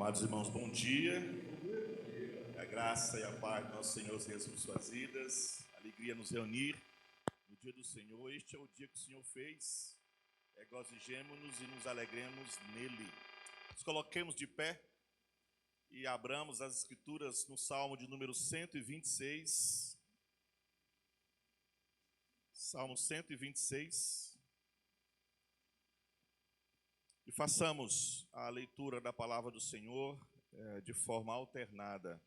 Amados irmãos, bom dia. A graça e a paz do nosso Senhor seja sobre suas vidas. Alegria nos reunir no dia do Senhor. Este é o dia que o Senhor fez. Regozijemo-nos e nos alegremos nele. Nos coloquemos de pé e abramos as Escrituras no Salmo de número 126. Salmo 126. E façamos a leitura da palavra do Senhor de forma alternada.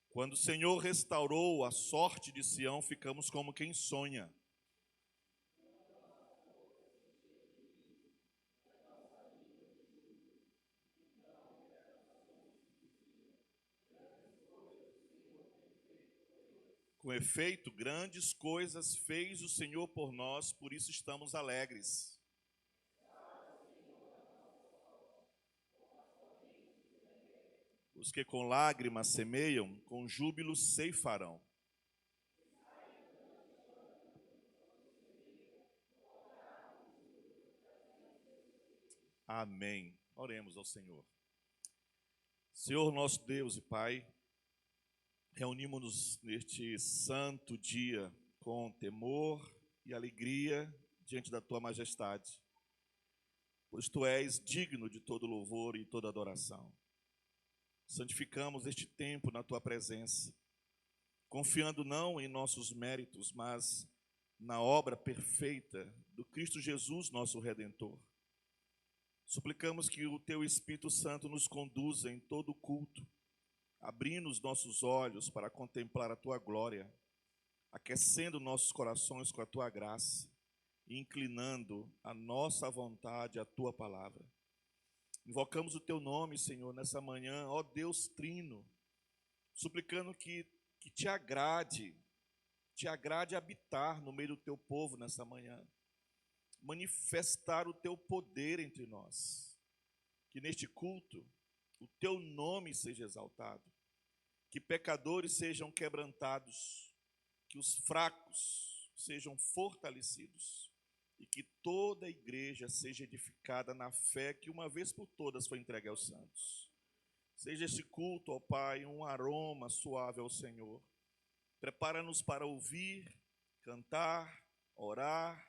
Quando o Senhor restaurou a sorte de Sião, ficamos como quem sonha. Com efeito, grandes coisas fez o Senhor por nós, por isso estamos alegres. Os que com lágrimas semeiam, com júbilo ceifarão. Amém. Oremos ao Senhor. Senhor nosso Deus e Pai, reunimos-nos neste santo dia com temor e alegria diante da Tua majestade, pois Tu és digno de todo louvor e toda adoração. Santificamos este tempo na Tua presença, confiando não em nossos méritos, mas na obra perfeita do Cristo Jesus, nosso Redentor. Suplicamos que o Teu Espírito Santo nos conduza em todo o culto, abrindo os nossos olhos para contemplar a Tua glória, aquecendo nossos corações com a Tua graça e inclinando a nossa vontade à Tua palavra. Invocamos o Teu nome, Senhor, nessa manhã, ó Deus Trino, suplicando que Te agrade habitar no meio do Teu povo nessa manhã, manifestar o Teu poder entre nós, que neste culto o Teu nome seja exaltado, que pecadores sejam quebrantados, que os fracos sejam fortalecidos e que toda a igreja seja edificada na fé que uma vez por todas foi entregue aos santos. Seja este culto, ó Pai, um aroma suave ao Senhor. Prepara-nos para ouvir, cantar, orar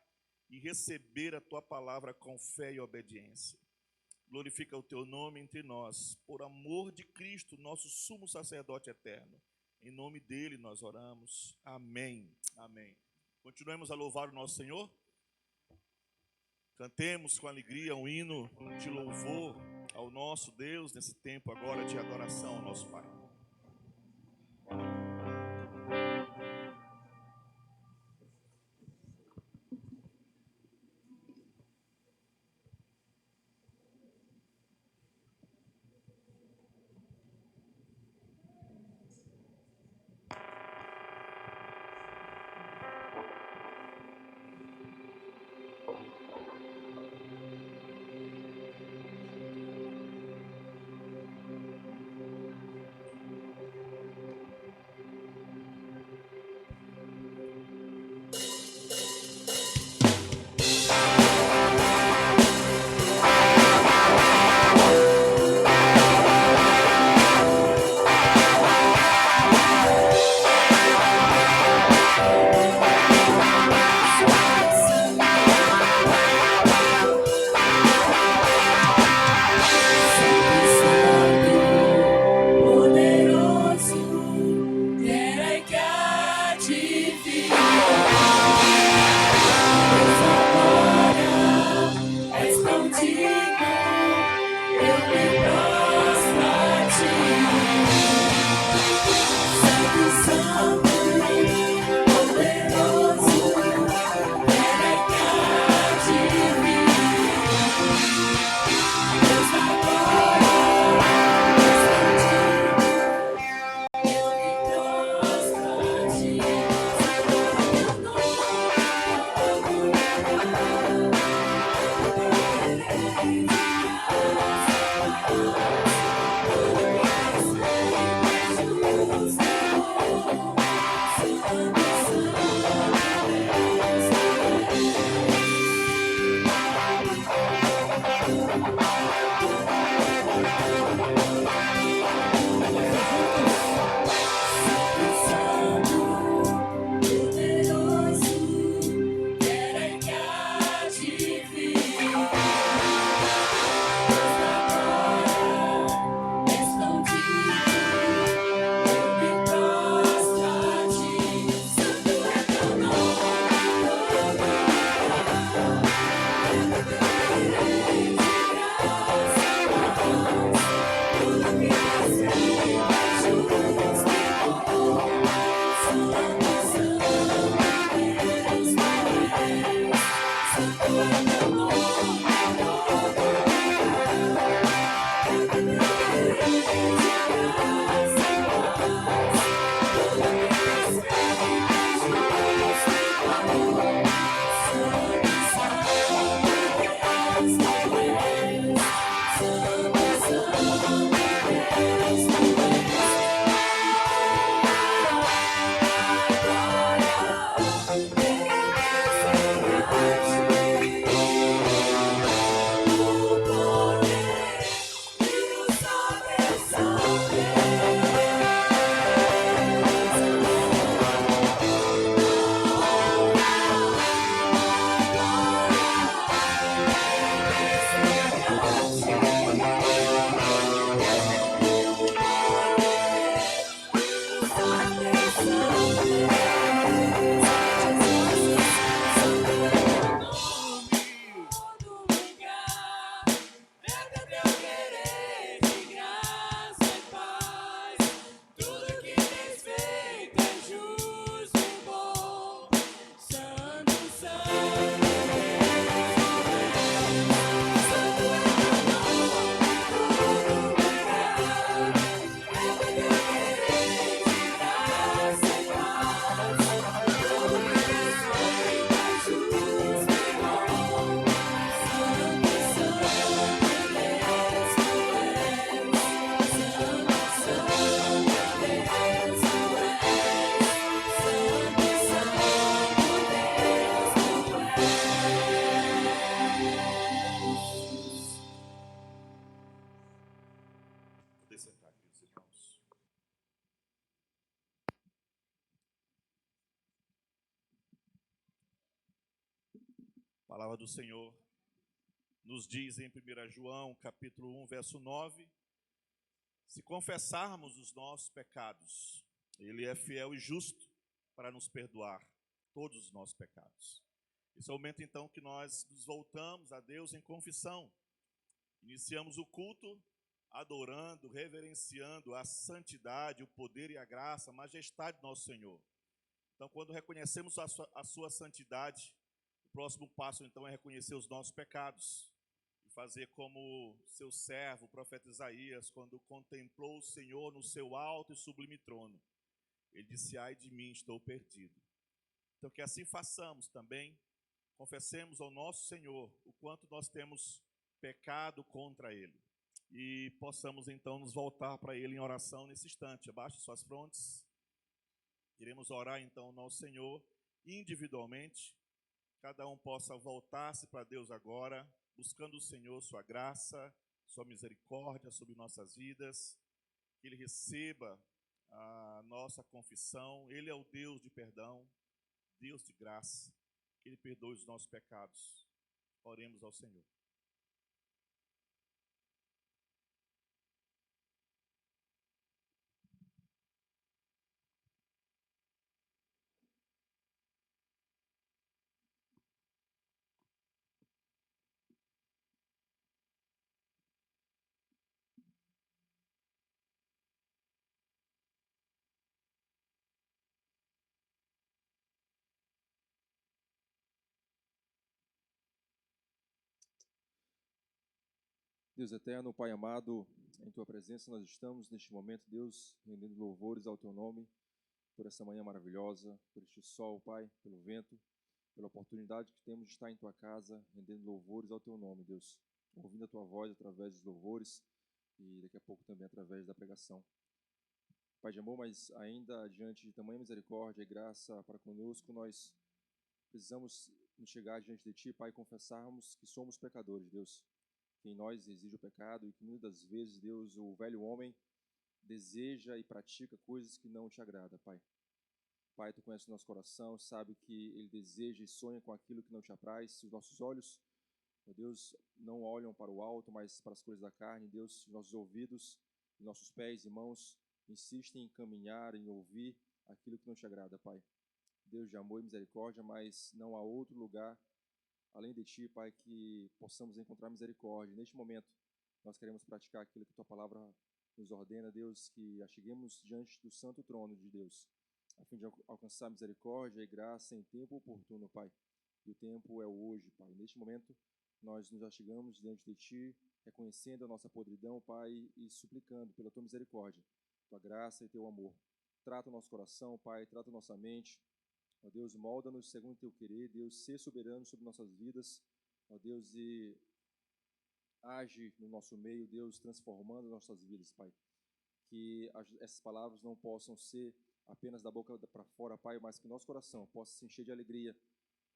e receber a Tua palavra com fé e obediência. Glorifica o Teu nome entre nós, por amor de Cristo, nosso sumo sacerdote eterno. Em nome dele nós oramos. Amém. Amém. Continuemos a louvar o nosso Senhor. Cantemos com alegria um hino de louvor ao nosso Deus nesse tempo agora de adoração ao nosso Pai. A palavra do Senhor nos diz em 1 João, capítulo 1, verso 9, se confessarmos os nossos pecados, Ele é fiel e justo para nos perdoar todos os nossos pecados. Esse é o momento, então, que nós nos voltamos a Deus em confissão. Iniciamos o culto adorando, reverenciando a santidade, o poder e a graça, a majestade do nosso Senhor. Então, quando reconhecemos a sua santidade, o próximo passo, então, é reconhecer os nossos pecados e fazer como seu servo, o profeta Isaías, quando contemplou o Senhor no seu alto e sublime trono. Ele disse, ai de mim, estou perdido. Então, que assim façamos também, confessemos ao nosso Senhor o quanto nós temos pecado contra Ele. E possamos, então, nos voltar para Ele em oração nesse instante. Abaixe suas frontes. Iremos orar, então, ao nosso Senhor individualmente. Cada um possa voltar-se para Deus agora, buscando o Senhor, sua graça, sua misericórdia sobre nossas vidas. Que Ele receba a nossa confissão. Ele é o Deus de perdão, Deus de graça. Que Ele perdoe os nossos pecados. Oremos ao Senhor. Deus eterno, Pai amado, em Tua presença nós estamos neste momento, Deus, rendendo louvores ao Teu nome, por essa manhã maravilhosa, por este sol, Pai, pelo vento, pela oportunidade que temos de estar em Tua casa, rendendo louvores ao Teu nome, Deus, ouvindo a Tua voz através dos louvores e daqui a pouco também através da pregação. Pai de amor, mas ainda diante de tamanha misericórdia e graça para conosco, nós precisamos nos chegar diante de Ti, Pai, e confessarmos que somos pecadores, Deus, que em nós exige o pecado e que muitas das vezes, Deus, o velho homem deseja e pratica coisas que não te agrada, Pai. Pai, Tu conheces o nosso coração, sabe que ele deseja e sonha com aquilo que não te apraz. Os nossos olhos, ó Deus, não olham para o alto, mas para as coisas da carne. Deus, nossos ouvidos, nossos pés e mãos insistem em caminhar, em ouvir aquilo que não te agrada, Pai. Deus de amor e misericórdia, mas não há outro lugar além de Ti, Pai, que possamos encontrar misericórdia. Neste momento, nós queremos praticar aquilo que Tua palavra nos ordena, Deus, que cheguemos diante do santo trono de Deus, a fim de alcançar misericórdia e graça em tempo oportuno, Pai. E o tempo é o hoje, Pai. Neste momento, nós nos achegamos diante de Ti, reconhecendo a nossa podridão, Pai, e suplicando pela Tua misericórdia, Tua graça e Teu amor. Trata o nosso coração, Pai, trata a nossa mente. Ó Deus, molda-nos segundo o Teu querer, Deus, ser soberano sobre nossas vidas, ó Deus, e age no nosso meio, Deus, transformando nossas vidas, Pai. Que essas palavras não possam ser apenas da boca para fora, Pai, mas que nosso coração possa se encher de alegria,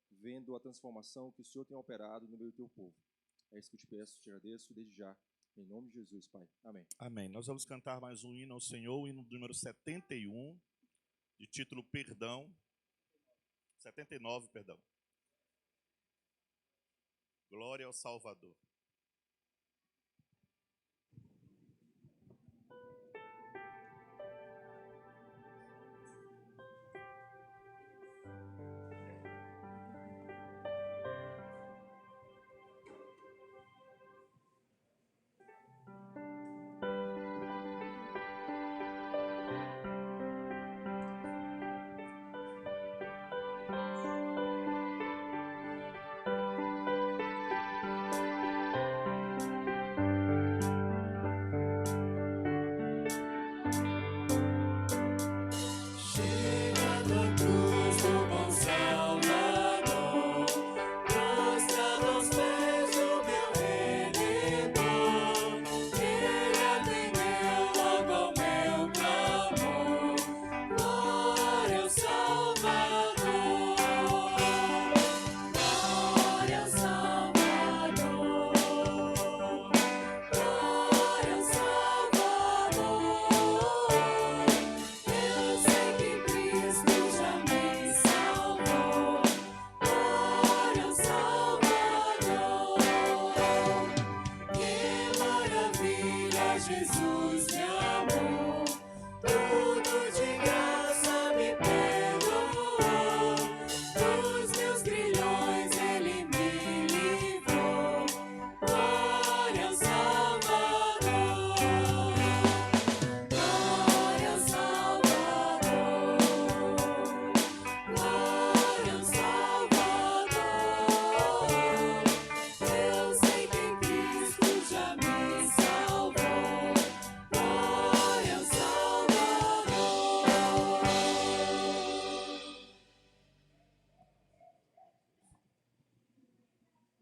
vendo a transformação que o Senhor tem operado no meio do Teu povo. É isso que eu te peço, te agradeço desde já, em nome de Jesus, Pai. Amém. Amém. Nós vamos cantar mais um hino ao Senhor, o hino número 71, de título Perdão. 79, perdão. Glória ao Salvador.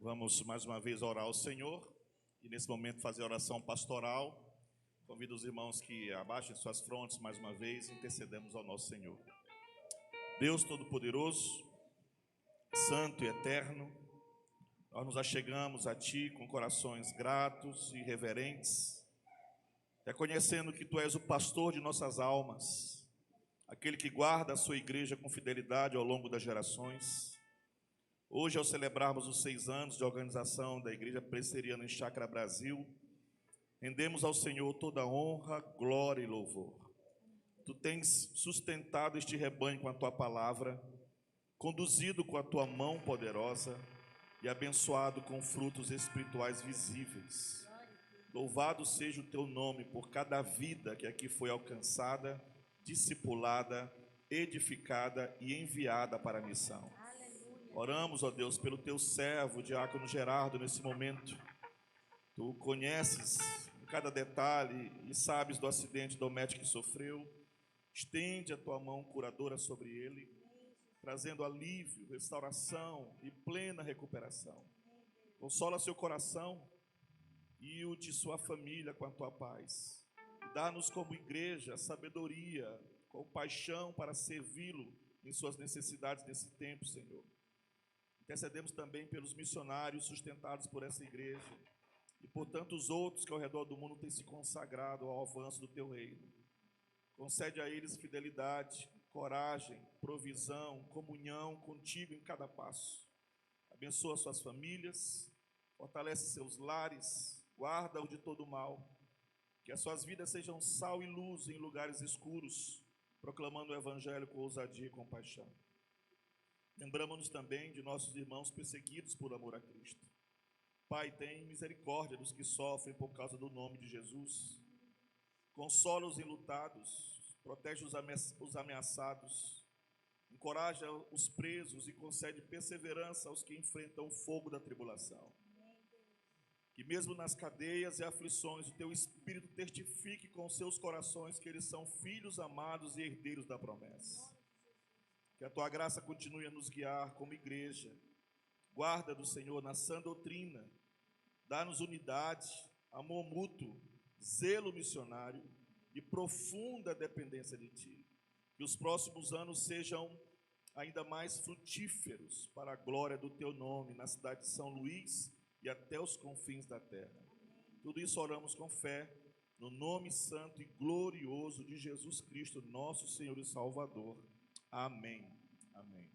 Vamos mais uma vez orar ao Senhor e nesse momento fazer a oração pastoral. Convido os irmãos que abaixem suas frontes mais uma vez e intercedemos ao nosso Senhor. Deus Todo-Poderoso, Santo e Eterno, nós nos achegamos a Ti com corações gratos e reverentes, reconhecendo que Tu és o pastor de nossas almas, aquele que guarda a Sua igreja com fidelidade ao longo das gerações. Hoje, ao celebrarmos os 6 anos de organização da Igreja Presbiteriana em Chácara Brasil, rendemos ao Senhor toda honra, glória e louvor. Tu tens sustentado este rebanho com a Tua palavra, conduzido com a Tua mão poderosa e abençoado com frutos espirituais visíveis. Louvado seja o Teu nome por cada vida que aqui foi alcançada, discipulada, edificada e enviada para a missão. Oramos, ó Deus, pelo Teu servo, Diácono Gerardo, nesse momento. Tu conheces cada detalhe e sabes do acidente doméstico que sofreu. Estende a Tua mão curadora sobre ele, trazendo alívio, restauração e plena recuperação. Consola seu coração e o de sua família com a Tua paz. Dá-nos como igreja sabedoria, compaixão para servi-lo em suas necessidades nesse tempo, Senhor. Intercedemos também pelos missionários sustentados por essa igreja e por tantos outros que ao redor do mundo têm se consagrado ao avanço do Teu reino. Concede a eles fidelidade, coragem, provisão, comunhão contigo em cada passo. Abençoa suas famílias, fortalece seus lares, guarda-os de todo mal. Que as suas vidas sejam sal e luz em lugares escuros, proclamando o Evangelho com ousadia e compaixão. Lembramos-nos também de nossos irmãos perseguidos por amor a Cristo. Pai, tem misericórdia dos que sofrem por causa do nome de Jesus. Consola os enlutados, protege os ameaçados, encoraja os presos e concede perseverança aos que enfrentam o fogo da tribulação. Que mesmo nas cadeias e aflições, o Teu Espírito testifique com seus corações que eles são filhos amados e herdeiros da promessa. Que a Tua graça continue a nos guiar como igreja. Guarda do Senhor na sã doutrina. Dá-nos unidade, amor mútuo, zelo missionário e profunda dependência de Ti. Que os próximos anos sejam ainda mais frutíferos para a glória do Teu nome na cidade de São Luís e até os confins da terra. Tudo isso oramos com fé, no nome santo e glorioso de Jesus Cristo, nosso Senhor e Salvador. Amém. Amém.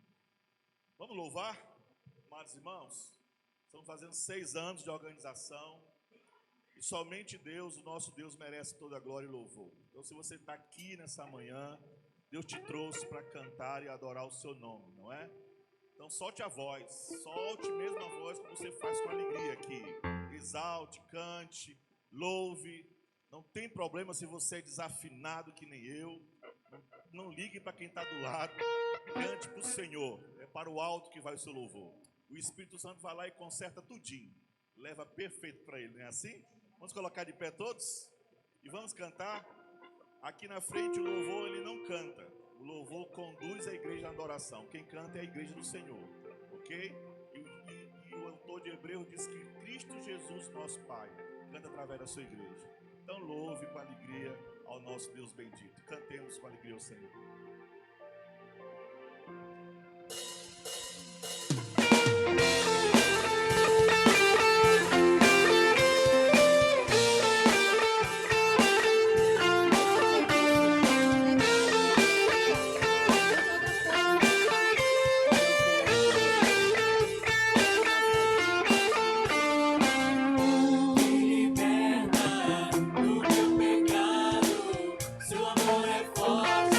Vamos louvar, amados irmãos? Estamos fazendo 6 anos de organização e somente Deus, o nosso Deus, merece toda a glória e louvor. Então, se você está aqui nessa manhã, Deus te trouxe para cantar e adorar o Seu nome, não é? Então, solte a voz, solte mesmo a voz que você faz com alegria aqui. Exalte, cante, louve. Não tem problema se você é desafinado que nem eu. Não ligue para quem está do lado, cante para o Senhor, é para o alto que vai o seu louvor. O Espírito Santo vai lá e conserta tudinho, leva perfeito para Ele, não é assim? Vamos colocar de pé todos e vamos cantar. Aqui na frente o louvor ele não canta, o louvor conduz a igreja na adoração. Quem canta é a igreja do Senhor, ok? E o autor de Hebreus diz que Cristo Jesus, nosso Pai, canta através da sua igreja. Então louve com alegria ao nosso Deus bendito. Cantemos com alegria ao Senhor. Seu amor é forte.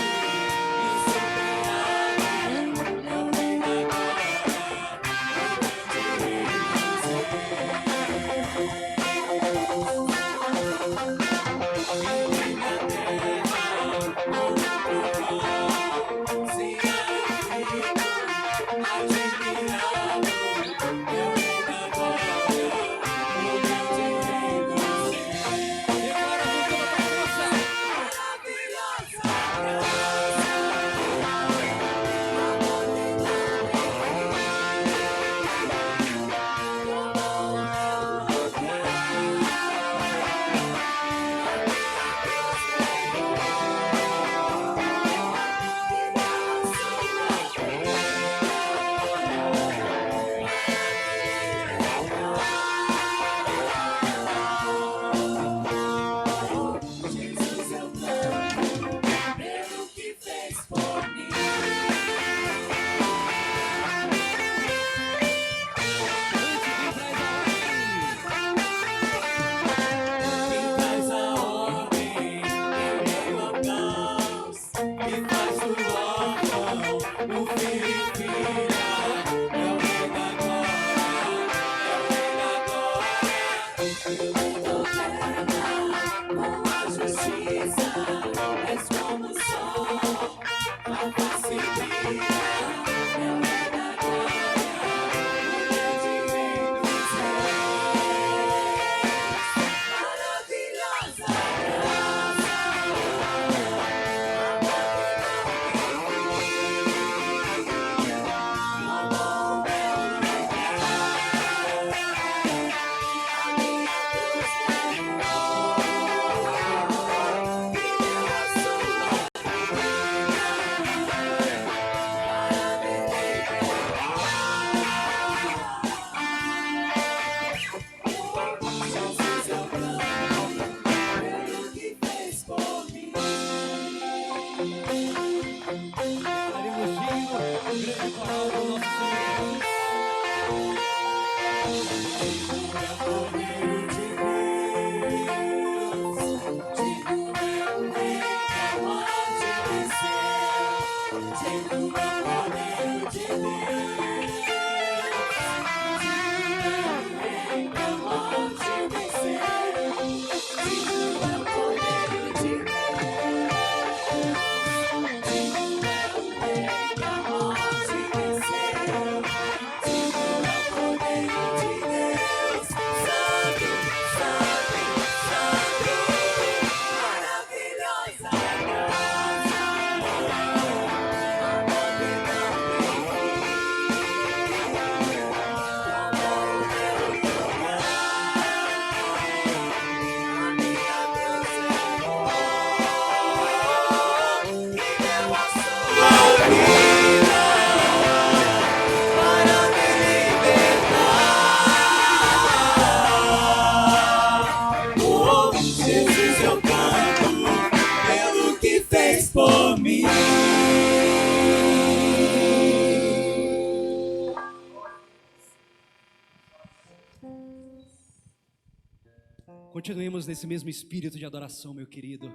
Continuemos nesse mesmo espírito de adoração, meu querido.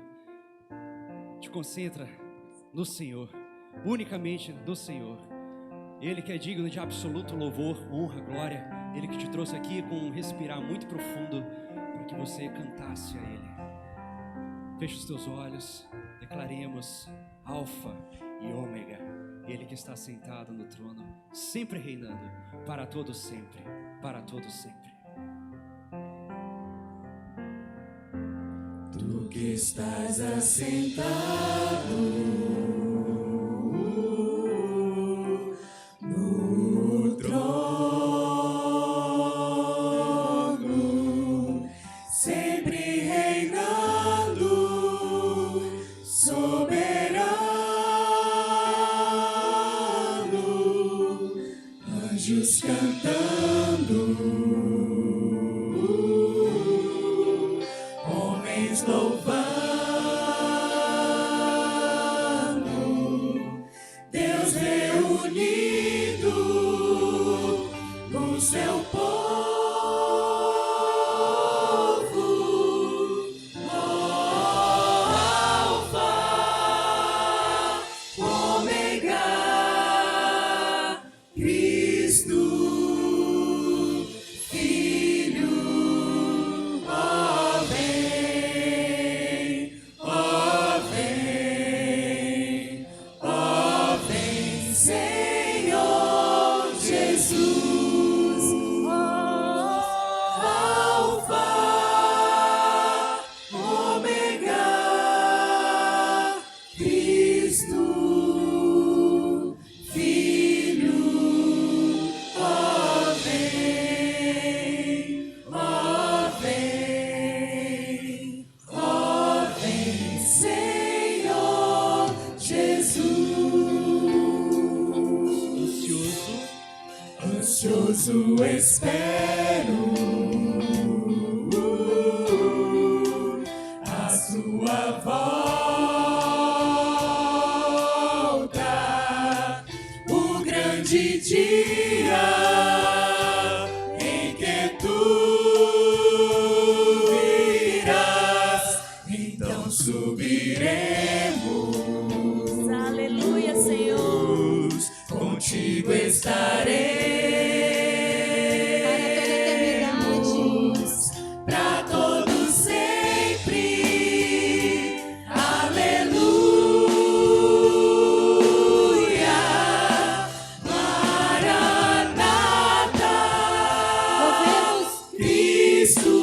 Te concentra no Senhor, unicamente no Senhor. Ele que é digno de absoluto louvor, honra, glória. Ele que te trouxe aqui com um respirar muito profundo para que você cantasse a Ele. Feche os teus olhos, declaremos Alfa e Ômega. Ele que está sentado no trono, sempre reinando, para todos sempre, para todos sempre. Tu que estás assentado no trono, sempre reinando, soberano, anjos cantando, louvando, Deus reunido no seu povo, Alfa, Ômega, Cristo, Filho, ó vem, Senhor Jesus, Alfa, Ômega, Cristo, Filho, ó vem, Senhor Jesus. Ansioso espero a sua volta, o grande dia em que tu virás, então subiremos. Aleluia, Senhor. Contigo estarei. Para todos sempre. Aleluia. Maranata. Cristo,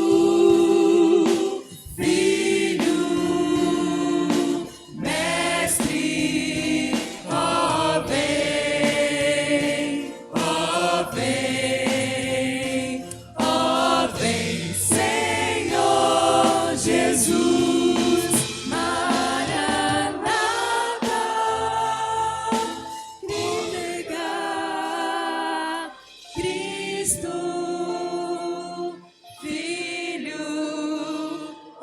Filho, Mestre, ó vem, Senhor Jesus. Maranata, Ômega, Cristo, Filho,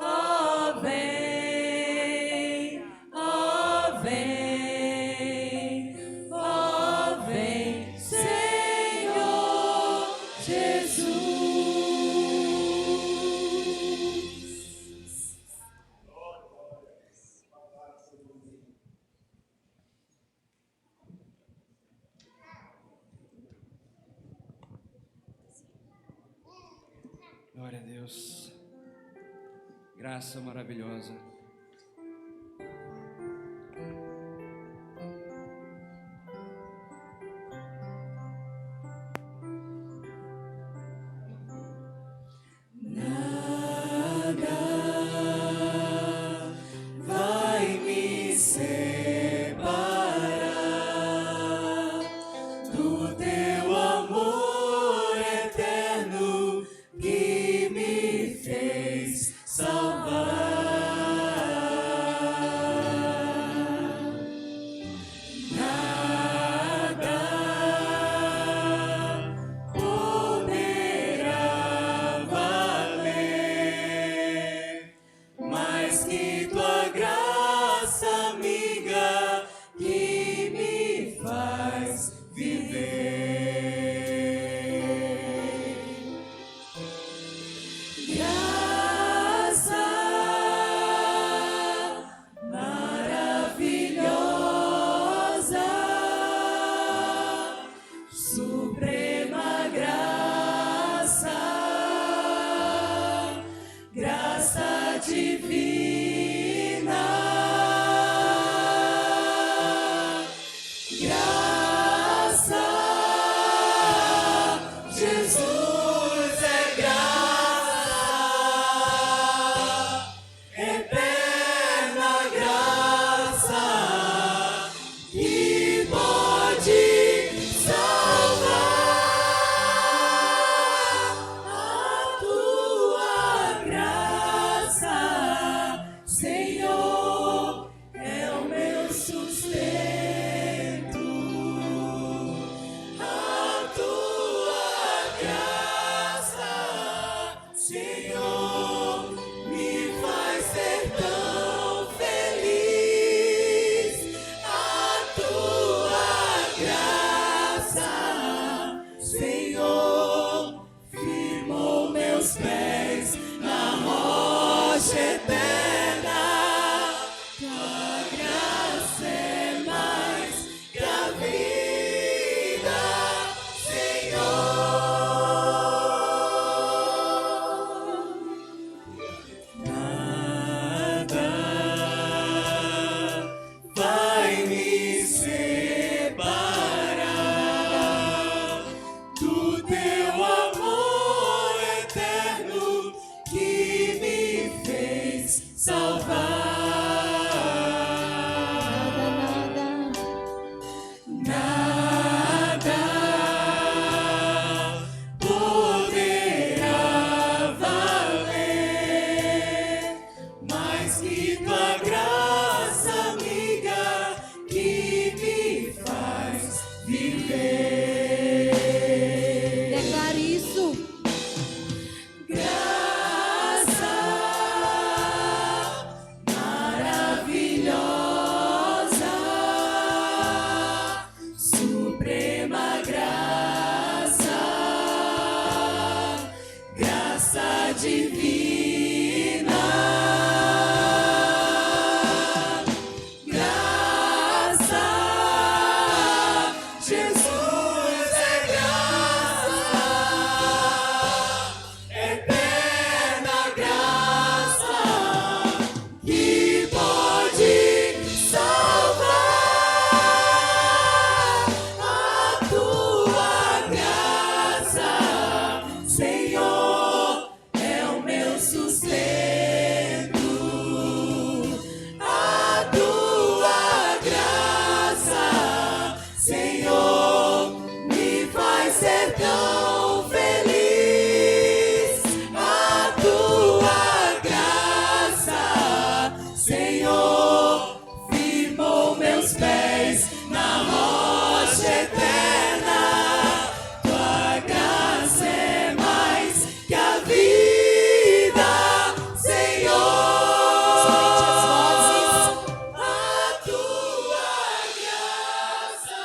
ó vem, Senhor Jesus. Glória a Deus. Graça maravilhosa. Vai me separar do teu amor eterno que me fez salvar. Senhor, firmou meus pés na rocha eterna. Tua graça é mais que a vida, Senhor. Nada vai me separar do teu amor eterno que me fez salvar. Nada poderá valer mais que tua graça, amiga, que me faz viver. Declare isso. Graça maravilhosa, suprema graça, graça divina, graça, Jesus é graça, eterna graça que pode salvar. A tua graça, Senhor, é o meu sustento. A tua graça, Senhor, me faz ser tão feliz. A tua graça, Senhor, firmou meus pés na rocha eterna. Tua graça é mais que a vida, Senhor. Somente as vozes. A tua graça,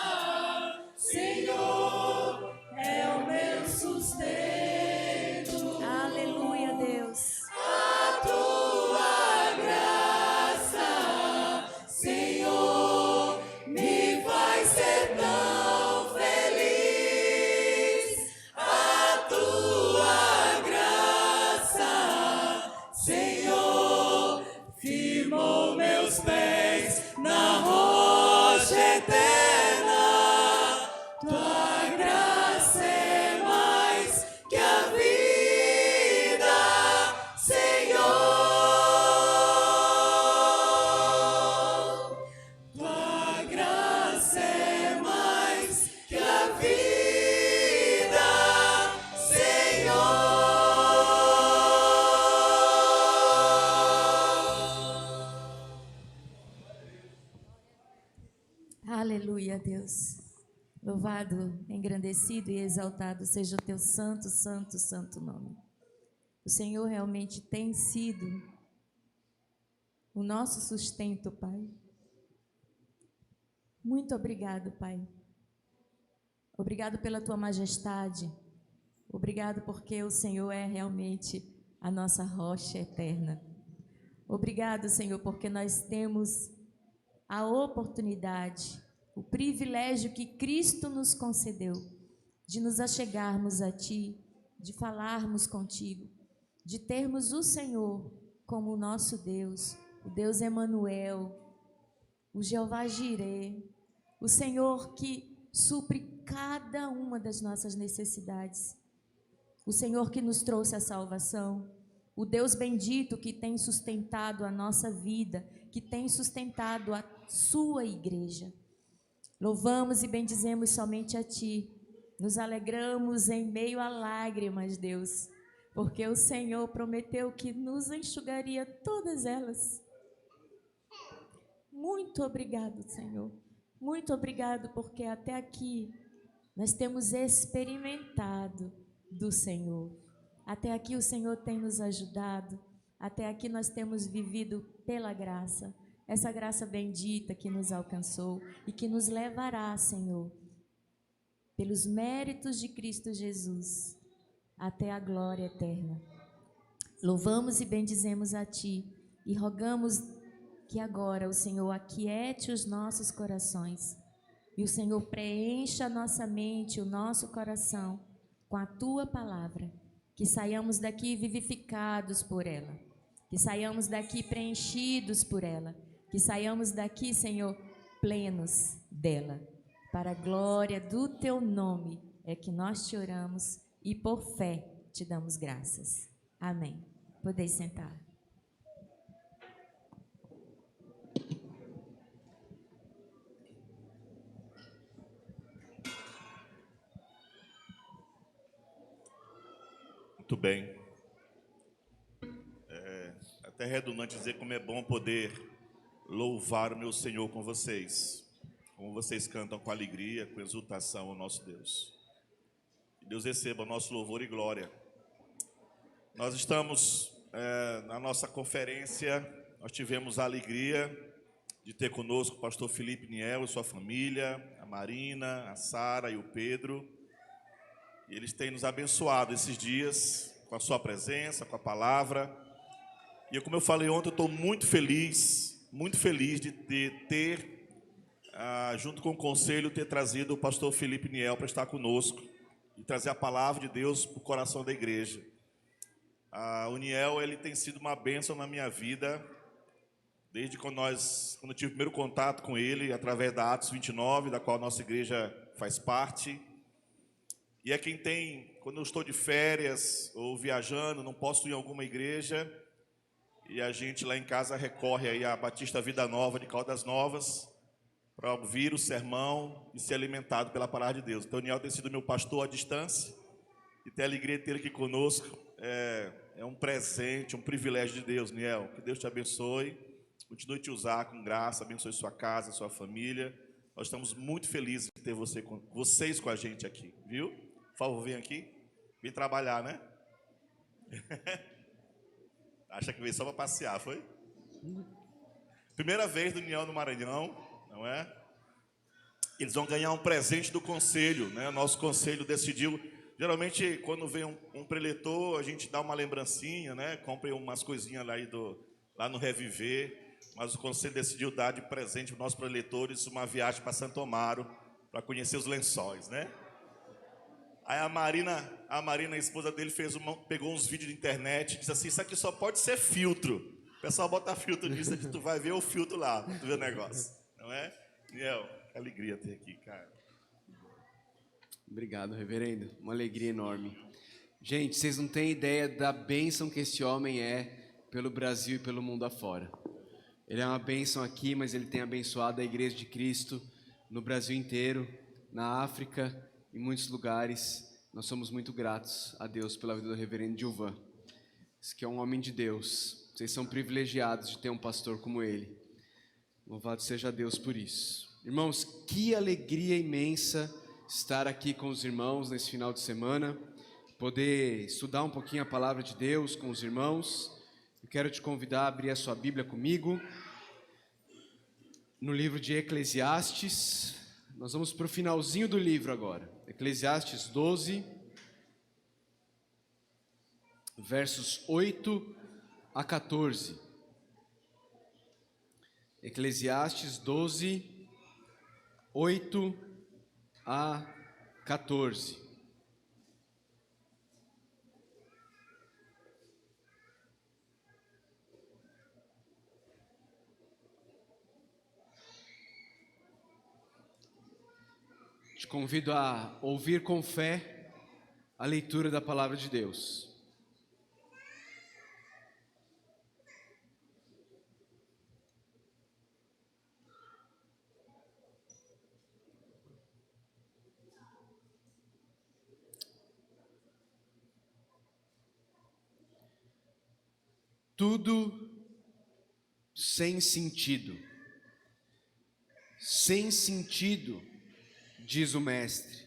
Senhor, é o meu sustento. Aleluia, Deus. A tua graça, Senhor, me faz ser tão feliz. A tua graça, Senhor, firmou meus pés na rocha eterna. Tua graça é mais que a vida, Senhor. Tua graça é mais que a vida, Senhor. Aleluia, Deus. Louvado, engrandecido e exaltado seja o teu santo, santo, santo nome. O Senhor realmente tem sido o nosso sustento, Pai. Muito obrigado, Pai. Obrigado pela tua majestade. Obrigado porque o Senhor é realmente a nossa rocha eterna. Obrigado, Senhor, porque nós temos a oportunidade, o privilégio que Cristo nos concedeu de nos achegarmos a Ti, de falarmos contigo, de termos o Senhor como o nosso Deus, o Deus Emanuel, o Jeová Jireh, o Senhor que supre cada uma das nossas necessidades, o Senhor que nos trouxe a salvação, o Deus bendito que tem sustentado a nossa vida, que tem sustentado a sua igreja. Louvamos e bendizemos somente a Ti. Nos alegramos em meio a lágrimas, Deus, porque o Senhor prometeu que nos enxugaria todas elas. Muito obrigado, Senhor. Muito obrigado, porque até aqui nós temos experimentado do Senhor. Até aqui o Senhor tem nos ajudado. Até aqui nós temos vivido pela graça. Essa graça bendita que nos alcançou e que nos levará, Senhor, pelos méritos de Cristo Jesus, até a glória eterna. Louvamos e bendizemos a Ti e rogamos que agora o Senhor aquiete os nossos corações e o Senhor preencha a nossa mente, o nosso coração com a Tua palavra, que saiamos daqui vivificados por ela, que saiamos daqui preenchidos por ela, que saiamos daqui, Senhor, plenos dela. Para a glória do Teu nome é que nós te oramos e por fé te damos graças. Amém. Podeis sentar. Muito bem. Até redundante dizer como é bom poder louvar o meu Senhor com vocês. Como vocês cantam com alegria, com exultação ao nosso Deus. Que Deus receba o nosso louvor e glória. Nós estamos na nossa conferência, nós tivemos a alegria de ter conosco o pastor Felipe Niel e sua família, a Marina, a Sara e o Pedro. E eles têm nos abençoado esses dias com a sua presença, com a palavra. E como eu falei ontem, eu estou muito feliz de ter junto com o conselho, ter trazido o pastor Felipe Niel para estar conosco e trazer a palavra de Deus para o coração da igreja. O Niel, ele tem sido uma bênção na minha vida, desde quando eu tive o primeiro contato com ele, através da Atos 29, da qual a nossa igreja faz parte. E é quem tem, quando eu estou de férias ou viajando, não posso ir em alguma igreja, e a gente lá em casa recorre aí à Batista Vida Nova de Caldas Novas, para ouvir o sermão e ser alimentado pela palavra de Deus. Então, o Niel tem sido meu pastor à distância, e ter a alegria de ter ele aqui conosco é um presente, um privilégio de Deus, Niel. Que Deus te abençoe, continue a te usar com graça, abençoe sua casa, sua família. Nós estamos muito felizes de ter vocês com a gente aqui, viu? Por favor, vem aqui. Vem trabalhar, né? Acha que veio só para passear, foi? Primeira vez do Niel no Maranhão, não é? Eles vão ganhar um presente do conselho, né? Nosso conselho decidiu. Geralmente, quando vem um preletor, a gente dá uma lembrancinha, né? Compre umas coisinhas lá no Reviver. Mas o conselho decidiu dar de presente para os nossos preletores uma viagem para Santo Amaro, para conhecer os lençóis, né? Aí a Marina, a esposa dele, pegou uns vídeos de internet e disse assim: isso aqui só pode ser filtro. O pessoal bota filtro nisso, tu vai ver o filtro lá, tu vê o negócio, não é? Niel, que alegria ter aqui, cara. Obrigado, reverendo. Uma alegria enorme. Gente, vocês não têm ideia da bênção que esse homem é pelo Brasil e pelo mundo afora. Ele é uma bênção aqui, mas ele tem abençoado a Igreja de Cristo no Brasil inteiro, na África, em muitos lugares. Nós somos muito gratos a Deus pela vida do reverendo Gilvan. Esse que é um homem de Deus. Vocês são privilegiados de ter um pastor como ele. Louvado seja Deus por isso. Irmãos, que alegria imensa estar aqui com os irmãos nesse final de semana, poder estudar um pouquinho a palavra de Deus com os irmãos. Eu quero te convidar a abrir a sua Bíblia comigo, no livro de Eclesiastes. Nós vamos para o finalzinho do livro agora, Eclesiastes 12, versos 8 a 14. Eclesiastes 12, 8 a 14. Te convido a ouvir com fé a leitura da palavra de Deus. Tudo sem sentido. Sem sentido, diz o mestre.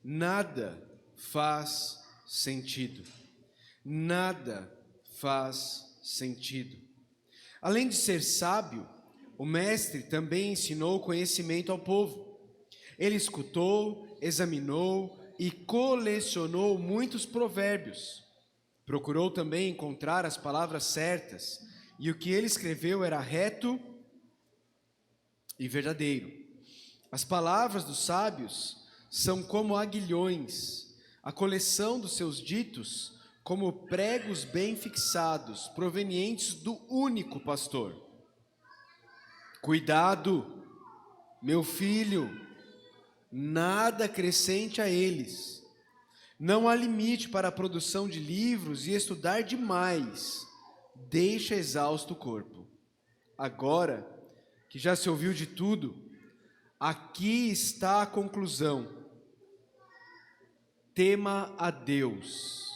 Nada faz sentido. Nada faz sentido. Além de ser sábio, o mestre também ensinou conhecimento ao povo. Ele escutou, examinou e colecionou muitos provérbios. Procurou também encontrar as palavras certas, e o que ele escreveu era reto e verdadeiro. As palavras dos sábios são como aguilhões, a coleção dos seus ditos como pregos bem fixados, provenientes do único pastor. Cuidado, meu filho, nada acrescente a eles. Não há limite para a produção de livros, e estudar demais deixa exausto o corpo. Agora que já se ouviu de tudo, aqui está a conclusão. Tema a Deus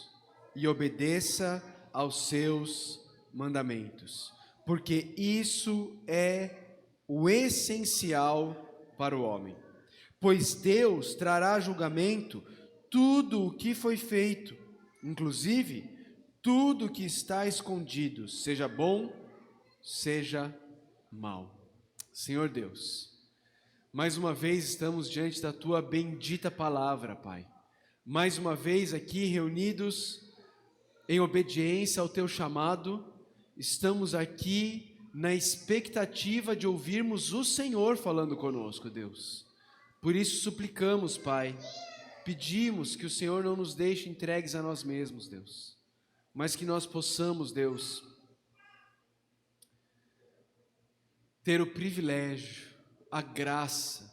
e obedeça aos seus mandamentos, porque isso é o essencial para o homem. Pois Deus trará a julgamento tudo o que foi feito, inclusive tudo que está escondido, seja bom, seja mal. Senhor Deus, mais uma vez estamos diante da Tua bendita palavra, Pai. Mais uma vez aqui reunidos em obediência ao Teu chamado, estamos aqui na expectativa de ouvirmos o Senhor falando conosco, Deus. Por isso suplicamos, Pai, pedimos que o Senhor não nos deixe entregues a nós mesmos, Deus, mas que nós possamos, Deus, ter o privilégio, a graça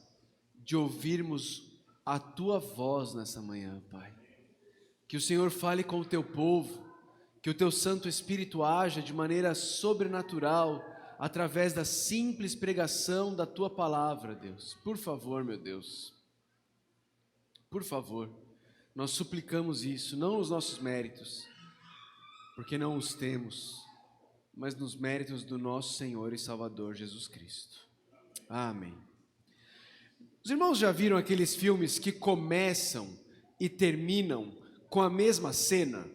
de ouvirmos a Tua voz nessa manhã, Pai. Que o Senhor fale com o Teu povo, que o Teu Santo Espírito haja de maneira sobrenatural, através da simples pregação da Tua palavra, Deus. Por favor, meu Deus, por favor, nós suplicamos isso, não nos nossos méritos, porque não os temos, mas nos méritos do nosso Senhor e Salvador Jesus Cristo. Amém. Os irmãos já viram aqueles filmes que começam e terminam com a mesma cena?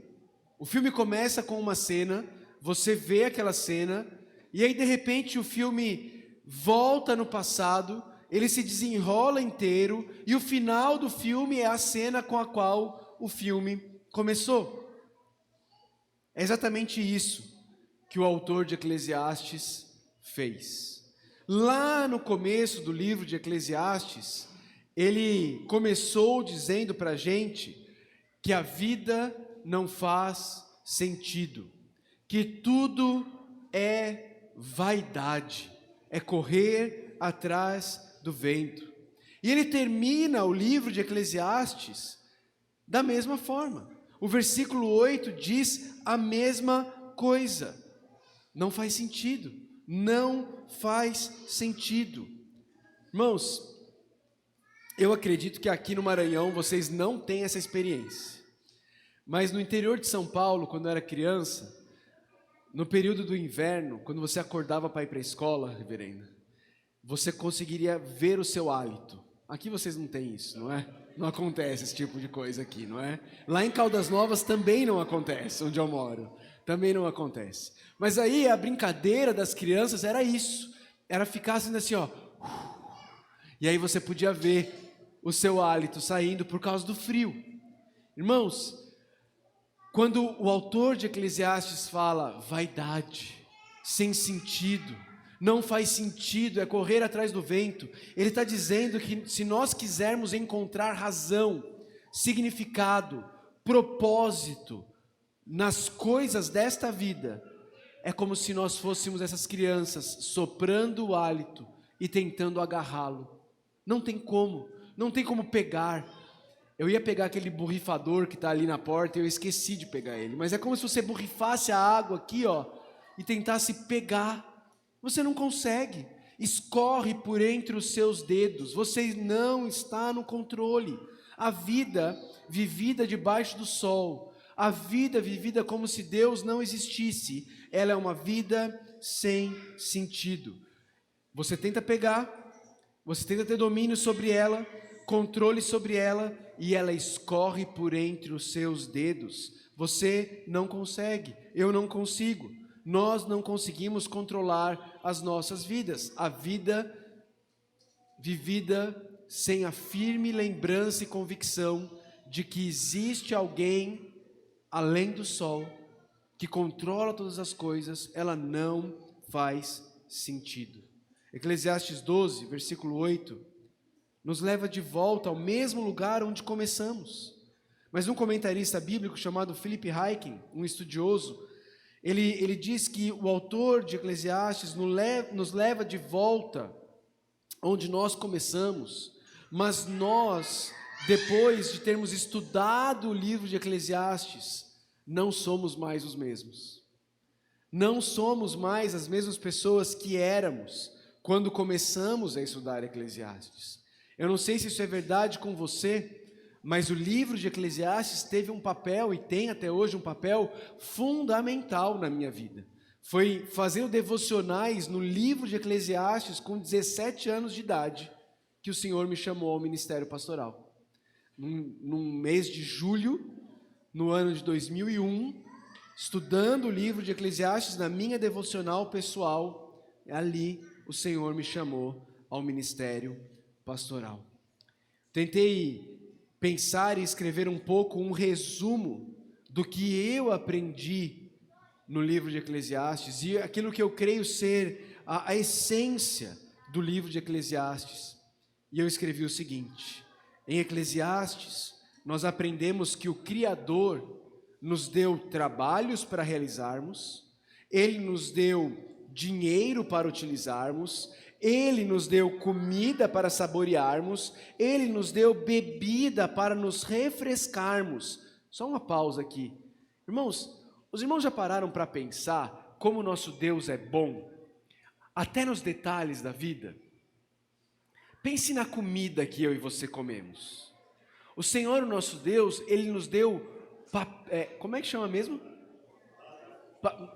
O filme começa com uma cena, você vê aquela cena, e aí de repente o filme volta no passado, ele se desenrola inteiro, e o final do filme é a cena com a qual o filme começou. É exatamente isso que o autor de Eclesiastes fez. Lá no começo do livro de Eclesiastes, ele começou dizendo para a gente que a vida não faz sentido, que tudo é vaidade, é correr atrás do vento. E ele termina o livro de Eclesiastes da mesma forma. O versículo 8 diz a mesma coisa. Não faz sentido, não faz sentido. Irmãos, eu acredito que aqui no Maranhão vocês não têm essa experiência. Mas no interior de São Paulo, quando eu era criança, no período do inverno, quando você acordava para ir para a escola, reverenda, você conseguiria ver o seu hálito. Aqui vocês não têm isso, não é? Não acontece esse tipo de coisa aqui, não é? Lá em Caldas Novas também não acontece, onde eu moro. Também não acontece. Mas aí a brincadeira das crianças era isso. Era ficar assim, ó. E aí você podia ver o seu hálito saindo por causa do frio. Irmãos, quando o autor de Eclesiastes fala vaidade, sem sentido, não faz sentido, é correr atrás do vento, ele está dizendo que se nós quisermos encontrar razão, significado, propósito nas coisas desta vida, é como se nós fôssemos essas crianças soprando o hálito e tentando agarrá-lo. Não tem como pegar. Eu ia pegar aquele borrifador que está ali na porta e eu esqueci de pegar ele. Mas é como se você borrifasse a água aqui, ó, e tentasse pegar. Você não consegue. Escorre por entre os seus dedos. Você não está no controle. A vida vivida debaixo do sol, a vida vivida como se Deus não existisse, ela é uma vida sem sentido. Você tenta pegar, você tenta ter domínio sobre ela, controle sobre ela, e ela escorre por entre os seus dedos. Você não consegue, eu não consigo. Nós não conseguimos controlar as nossas vidas. A vida vivida sem a firme lembrança e convicção de que existe alguém além do sol, que controla todas as coisas, ela não faz sentido. Eclesiastes 12, versículo 8, nos leva de volta ao mesmo lugar onde começamos. Mas um comentarista bíblico chamado Philip Ryken, um estudioso, ele diz que o autor de Eclesiastes nos leva de volta onde nós começamos, mas nós, depois de termos estudado o livro de Eclesiastes, não somos mais os mesmos. Não somos mais as mesmas pessoas que éramos quando começamos a estudar Eclesiastes. Eu não sei se isso é verdade com você, mas o livro de Eclesiastes teve um papel, e tem até hoje um papel fundamental na minha vida. Foi fazendo devocionais no livro de Eclesiastes com 17 anos de idade que o Senhor me chamou ao ministério pastoral. Num mês de julho, no ano de 2001, estudando o livro de Eclesiastes na minha devocional pessoal, ali o Senhor me chamou ao ministério pastoral. Tentei pensar e escrever um pouco um resumo do que eu aprendi no livro de Eclesiastes e aquilo que eu creio ser a essência do livro de Eclesiastes. E eu escrevi o seguinte: em Eclesiastes, nós aprendemos que o Criador nos deu trabalhos para realizarmos, Ele nos deu dinheiro para utilizarmos, Ele nos deu comida para saborearmos, Ele nos deu bebida para nos refrescarmos. Só uma pausa aqui. Irmãos, os irmãos já pararam para pensar como o nosso Deus é bom? Até nos detalhes da vida. Pense na comida que eu e você comemos. O Senhor, o nosso Deus, Ele nos deu, como é que chama mesmo?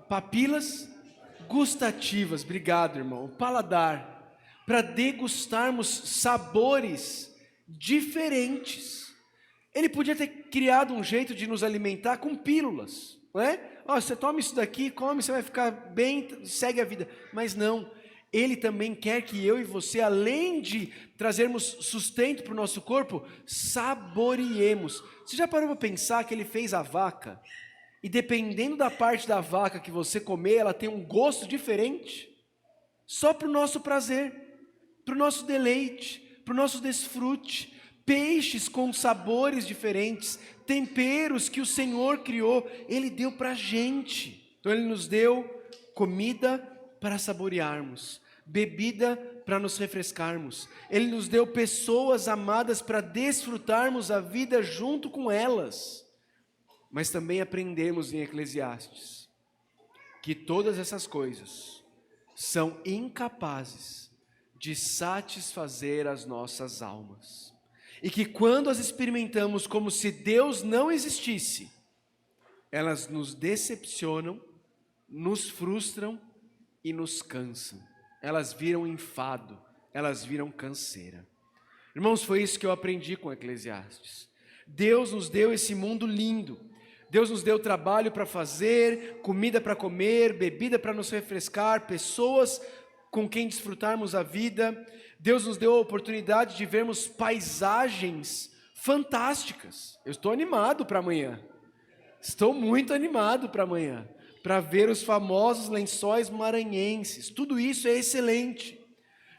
Papilas gustativas, obrigado, irmão, paladar, para degustarmos sabores diferentes. Ele podia ter criado um jeito de nos alimentar com pílulas, não é? Você toma isso daqui, come, você vai ficar bem, segue a vida. Mas não, Ele também quer que eu e você, além de trazermos sustento para o nosso corpo, saboreemos. Você já parou para pensar que Ele fez a vaca? E dependendo da parte da vaca que você comer, ela tem um gosto diferente, só para o nosso prazer, para o nosso deleite, para o nosso desfrute. Peixes com sabores diferentes, temperos que o Senhor criou, Ele deu para a gente. Então Ele nos deu comida para saborearmos, bebida para nos refrescarmos. Ele nos deu pessoas amadas para desfrutarmos a vida junto com elas. Mas também aprendemos em Eclesiastes que todas essas coisas são incapazes de satisfazer as nossas almas. E que quando as experimentamos como se Deus não existisse, elas nos decepcionam, nos frustram e nos cansam. Elas viram enfado, elas viram canseira. Irmãos, foi isso que eu aprendi com Eclesiastes. Deus nos deu esse mundo lindo. Deus nos deu trabalho para fazer, comida para comer, bebida para nos refrescar, pessoas com quem desfrutarmos a vida. Deus nos deu a oportunidade de vermos paisagens fantásticas. Eu estou animado para amanhã. Estou muito animado para amanhã, para ver os famosos lençóis maranhenses. Tudo isso é excelente.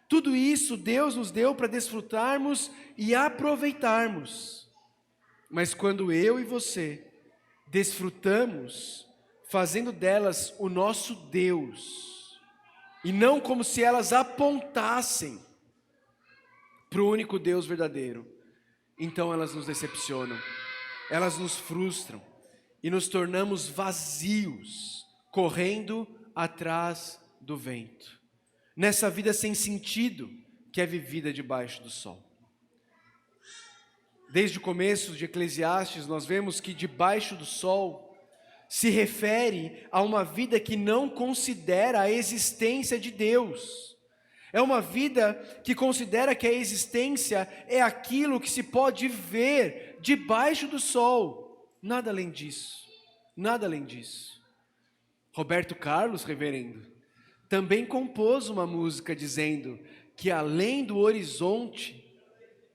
Tudo isso Deus nos deu para desfrutarmos e aproveitarmos. Mas quando eu e você desfrutamos, fazendo delas o nosso Deus, e não como se elas apontassem para o único Deus verdadeiro, então elas nos decepcionam, elas nos frustram, e nos tornamos vazios, correndo atrás do vento, nessa vida sem sentido, que é vivida debaixo do sol. Desde o começo de Eclesiastes, nós vemos que debaixo do sol se refere a uma vida que não considera a existência de Deus. É uma vida que considera que a existência é aquilo que se pode ver debaixo do sol. Nada além disso. Nada além disso. Roberto Carlos, reverendo, também compôs uma música dizendo que além do horizonte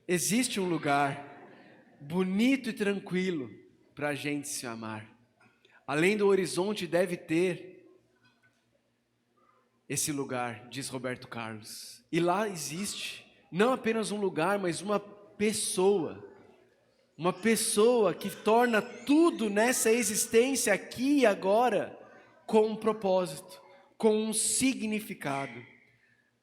existe um lugar bonito e tranquilo para a gente se amar. Além do horizonte deve ter esse lugar, diz Roberto Carlos. E lá existe não apenas um lugar, mas uma pessoa que torna tudo nessa existência aqui e agora com um propósito, com um significado.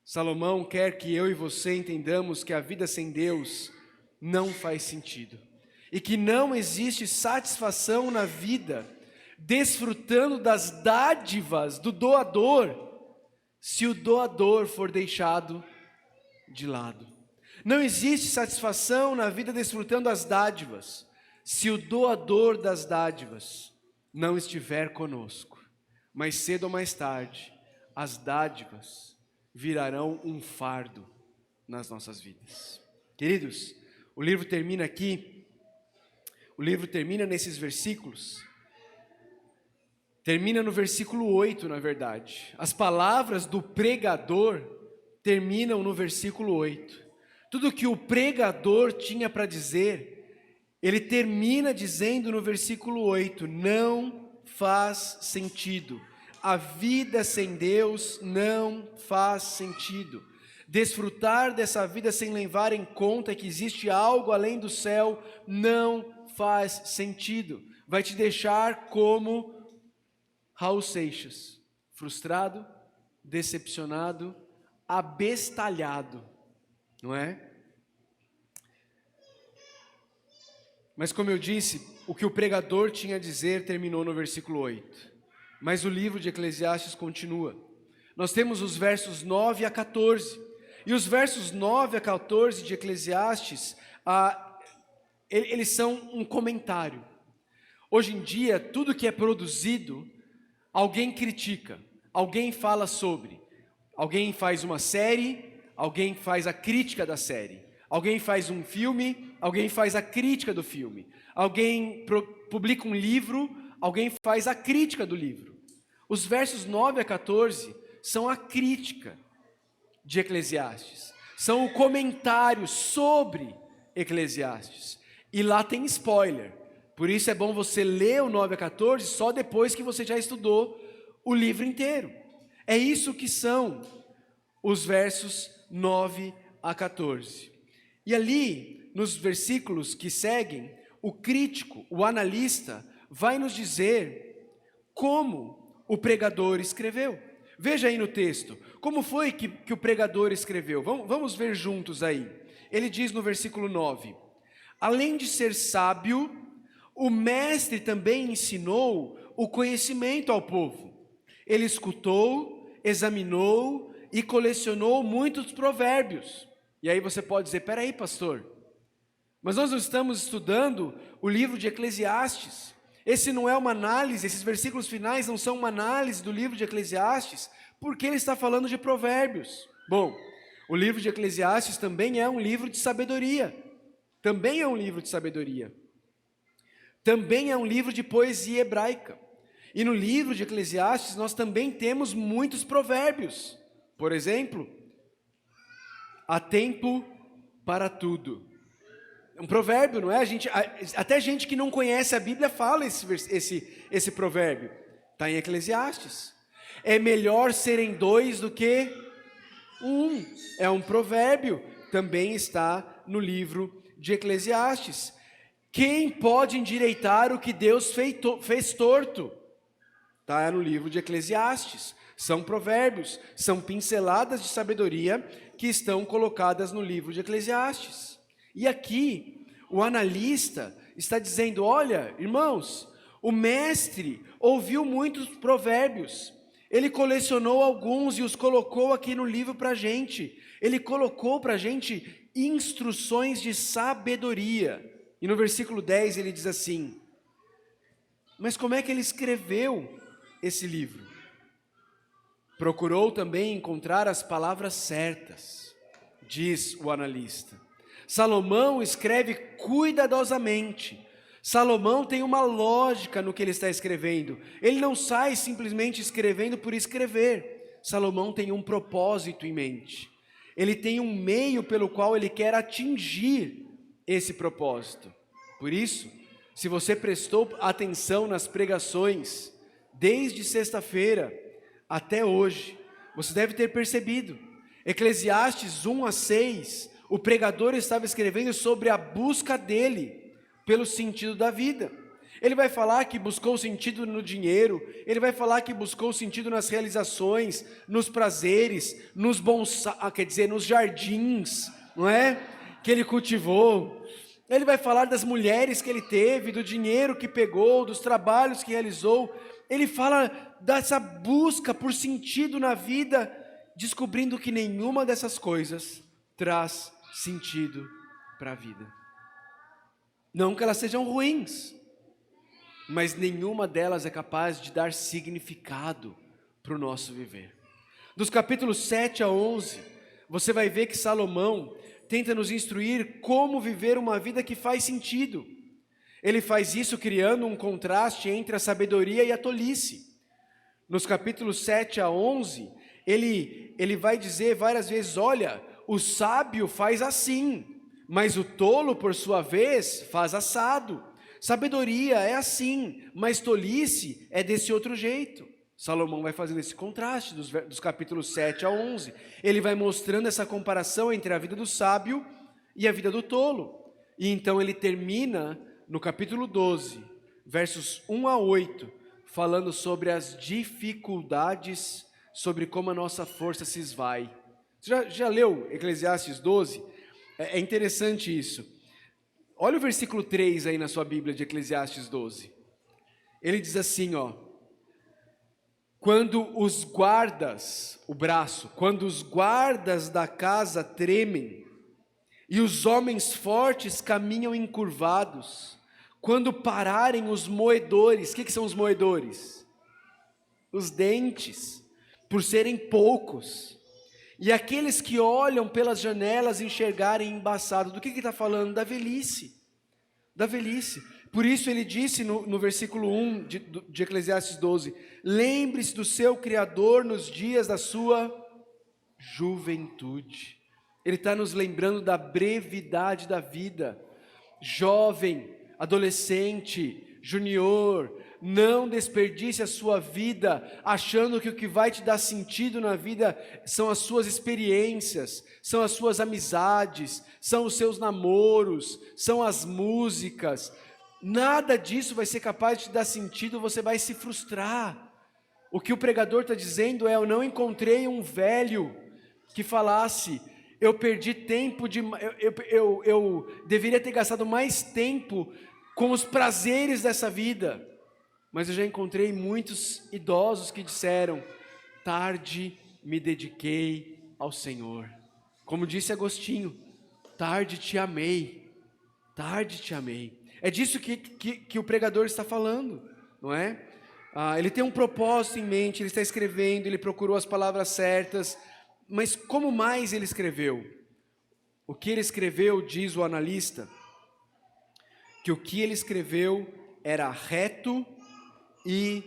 Salomão quer que eu e você entendamos que a vida sem Deus não faz sentido e que não existe satisfação na vida desfrutando das dádivas do doador se o doador for deixado de lado. Não existe satisfação na vida desfrutando das dádivas se o doador das dádivas não estiver conosco. Mais cedo ou mais tarde, as dádivas virarão um fardo nas nossas vidas. Queridos, o livro termina aqui, o livro termina nesses versículos, termina no versículo 8, na verdade. As palavras do pregador terminam no versículo 8. Tudo que o pregador tinha para dizer, ele termina dizendo no versículo 8, não faz sentido. A vida sem Deus não faz sentido. Desfrutar dessa vida sem levar em conta que existe algo além do céu não faz sentido. Vai te deixar como Raul Seixas, frustrado, decepcionado, abestalhado, não é? Mas como eu disse, o que o pregador tinha a dizer terminou no versículo 8. Mas o livro de Eclesiastes continua. Nós temos os versos 9 a 14. E os versos 9 a 14 de Eclesiastes, eles são um comentário. Hoje em dia, tudo que é produzido, alguém critica, alguém fala sobre. Alguém faz uma série, alguém faz a crítica da série. Alguém faz um filme, alguém faz a crítica do filme. Alguém publica um livro, alguém faz a crítica do livro. Os versos 9 a 14 são a crítica de Eclesiastes. São o comentário sobre Eclesiastes. E lá tem spoiler. Por isso é bom você ler o 9 a 14 só depois que você já estudou o livro inteiro. É isso que são os versos 9 a 14. E ali, nos versículos que seguem, o crítico, o analista, vai nos dizer como o pregador escreveu. Veja aí no texto, como foi que o pregador escreveu? Vamos ver juntos aí. Ele diz no versículo 9, além de ser sábio, o mestre também ensinou o conhecimento ao povo. Ele escutou, examinou e colecionou muitos provérbios. E aí você pode dizer, peraí pastor, mas nós não estamos estudando o livro de Eclesiastes. Esse não é uma análise, esses versículos finais não são uma análise do livro de Eclesiastes, porque ele está falando de provérbios. Bom, o livro de Eclesiastes também é um livro de sabedoria. Também é um livro de sabedoria. Também é um livro de poesia hebraica. E no livro de Eclesiastes nós também temos muitos provérbios. Por exemplo, há tempo para tudo. Um provérbio, não é? Até gente que não conhece a Bíblia fala esse provérbio. Está em Eclesiastes. É melhor serem dois do que um. É um provérbio. Também está no livro de Eclesiastes. Quem pode endireitar o que Deus fez torto? Está no livro de Eclesiastes. São provérbios, são pinceladas de sabedoria que estão colocadas no livro de Eclesiastes. E aqui, o analista está dizendo, olha, irmãos, o mestre ouviu muitos provérbios, ele colecionou alguns e os colocou aqui no livro para a gente. Ele colocou para a gente instruções de sabedoria. E no versículo 10 ele diz assim, mas como é que ele escreveu esse livro? Procurou também encontrar as palavras certas, diz o analista. Salomão escreve cuidadosamente. Salomão tem uma lógica no que ele está escrevendo. Ele não sai simplesmente escrevendo por escrever. Salomão tem um propósito em mente. ele tem um meio pelo qual ele quer atingir esse propósito. Por isso, se você prestou atenção nas pregações, desde sexta-feira até hoje, você deve ter percebido, Eclesiastes 1-6, o pregador estava escrevendo sobre a busca dele pelo sentido da vida. Ele vai falar que buscou sentido no dinheiro, ele vai falar que buscou sentido nas realizações, nos prazeres, nos nos jardins, não é? Que ele cultivou. Ele vai falar das mulheres que ele teve, do dinheiro que pegou, dos trabalhos que realizou. Ele fala dessa busca por sentido na vida, descobrindo que nenhuma dessas coisas traz sentido para a vida. Não que elas sejam ruins, mas nenhuma delas é capaz de dar significado para o nosso viver. Dos capítulos 7 a 11, você vai ver que Salomão tenta nos instruir como viver uma vida que faz sentido. Ele faz isso criando um contraste entre a sabedoria e a tolice. Nos capítulos 7 a 11, ele vai dizer várias vezes, olha, o sábio faz assim, mas o tolo, por sua vez, faz assado. Sabedoria é assim, mas tolice é desse outro jeito. Salomão vai fazendo esse contraste dos capítulos 7 a 11. Ele vai mostrando essa comparação entre a vida do sábio e a vida do tolo. E então ele termina no capítulo 12, versos 1 a 8, falando sobre as dificuldades, sobre como a nossa força se esvai. Você já leu Eclesiastes 12? É interessante isso. Olha o versículo 3 aí na sua Bíblia de Eclesiastes 12. Ele diz assim, ó: quando os guardas, quando os guardas da casa tremem, e os homens fortes caminham encurvados, quando pararem os moedores, o que são os moedores? Os dentes, por serem poucos, e aqueles que olham pelas janelas enxergarem embaçado. Do que está falando? Da velhice. Da velhice. Por isso ele disse no versículo 1 de Eclesiastes 12, lembre-se do seu Criador nos dias da sua juventude. Ele está nos lembrando da brevidade da vida. Jovem, adolescente, junior, não desperdice a sua vida achando que o que vai te dar sentido na vida são as suas experiências, são as suas amizades, são os seus namoros, são as músicas. Nada disso vai ser capaz de te dar sentido, você vai se frustrar. O que o pregador está dizendo é, eu não encontrei um velho que falasse, eu perdi tempo, eu deveria ter gastado mais tempo com os prazeres dessa vida. Mas eu já encontrei muitos idosos que disseram, tarde me dediquei ao Senhor. Como disse Agostinho, tarde te amei, tarde te amei. É disso que o pregador está falando, não é? Ele tem um propósito em mente, ele está escrevendo, ele procurou as palavras certas, mas como mais ele escreveu? O que ele escreveu, diz o analista, que o que ele escreveu era reto e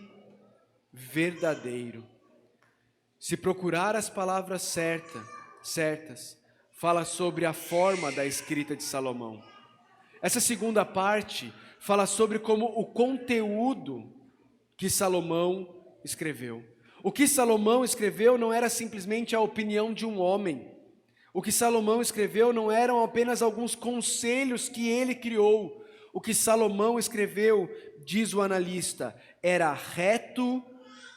verdadeiro. Se procurar as palavras certas, fala sobre a forma da escrita de Salomão. Essa segunda parte fala sobre como o conteúdo que Salomão escreveu. O que Salomão escreveu não era simplesmente a opinião de um homem. O que Salomão escreveu não eram apenas alguns conselhos que ele criou. O que Salomão escreveu, diz o analista, era reto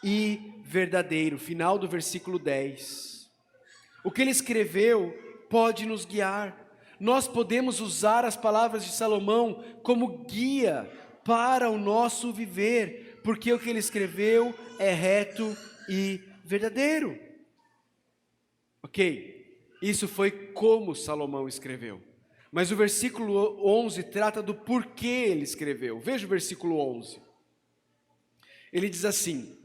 e verdadeiro. Final do versículo 10. O que ele escreveu pode nos guiar. Nós podemos usar as palavras de Salomão como guia para o nosso viver, porque o que ele escreveu é reto e verdadeiro. Ok, isso foi como Salomão escreveu. Mas o versículo 11 trata do porquê ele escreveu. Veja o versículo 11. Ele diz assim,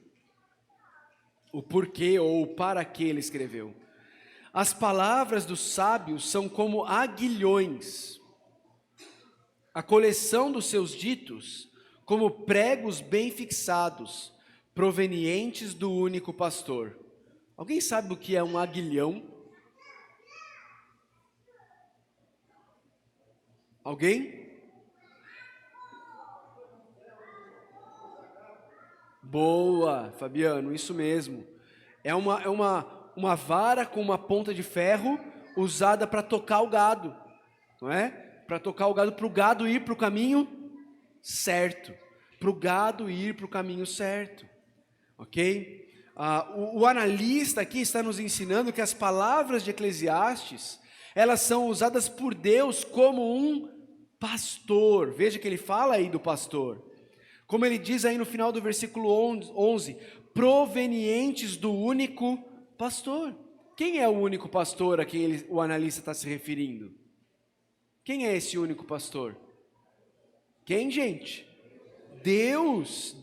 o porquê ou o para que ele escreveu. As palavras dos sábios são como aguilhões, a coleção dos seus ditos como pregos bem fixados, provenientes do único pastor. Alguém sabe o que é um aguilhão? Alguém? Boa, Fabiano, isso mesmo. É uma vara com uma ponta de ferro usada para tocar o gado, não é? Para tocar o gado, para o gado ir para o caminho certo. Para o gado ir para o caminho certo, ok? O analista aqui está nos ensinando que as palavras de Eclesiastes, elas são usadas por Deus como um pastor. Veja que ele fala aí do pastor. Como ele diz aí no final do versículo 11, provenientes do único pastor. Quem é o único pastor a quem o analista está se referindo? Quem é esse único pastor? Quem, gente? Deus.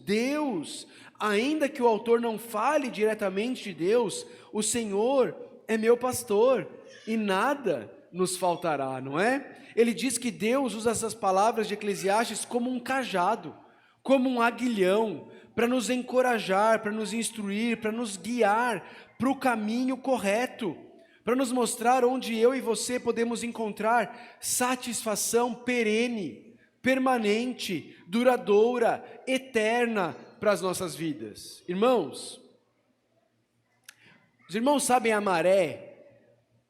Ainda que o autor não fale diretamente de Deus, o Senhor é meu pastor e nada nos faltará, não é? Ele diz que Deus usa essas palavras de Eclesiastes como um cajado, como um aguilhão, para nos encorajar, para nos instruir, para nos guiar para o caminho correto, para nos mostrar onde eu e você podemos encontrar satisfação perene, permanente, duradoura, eterna para as nossas vidas. Irmãos, os irmãos sabem a maré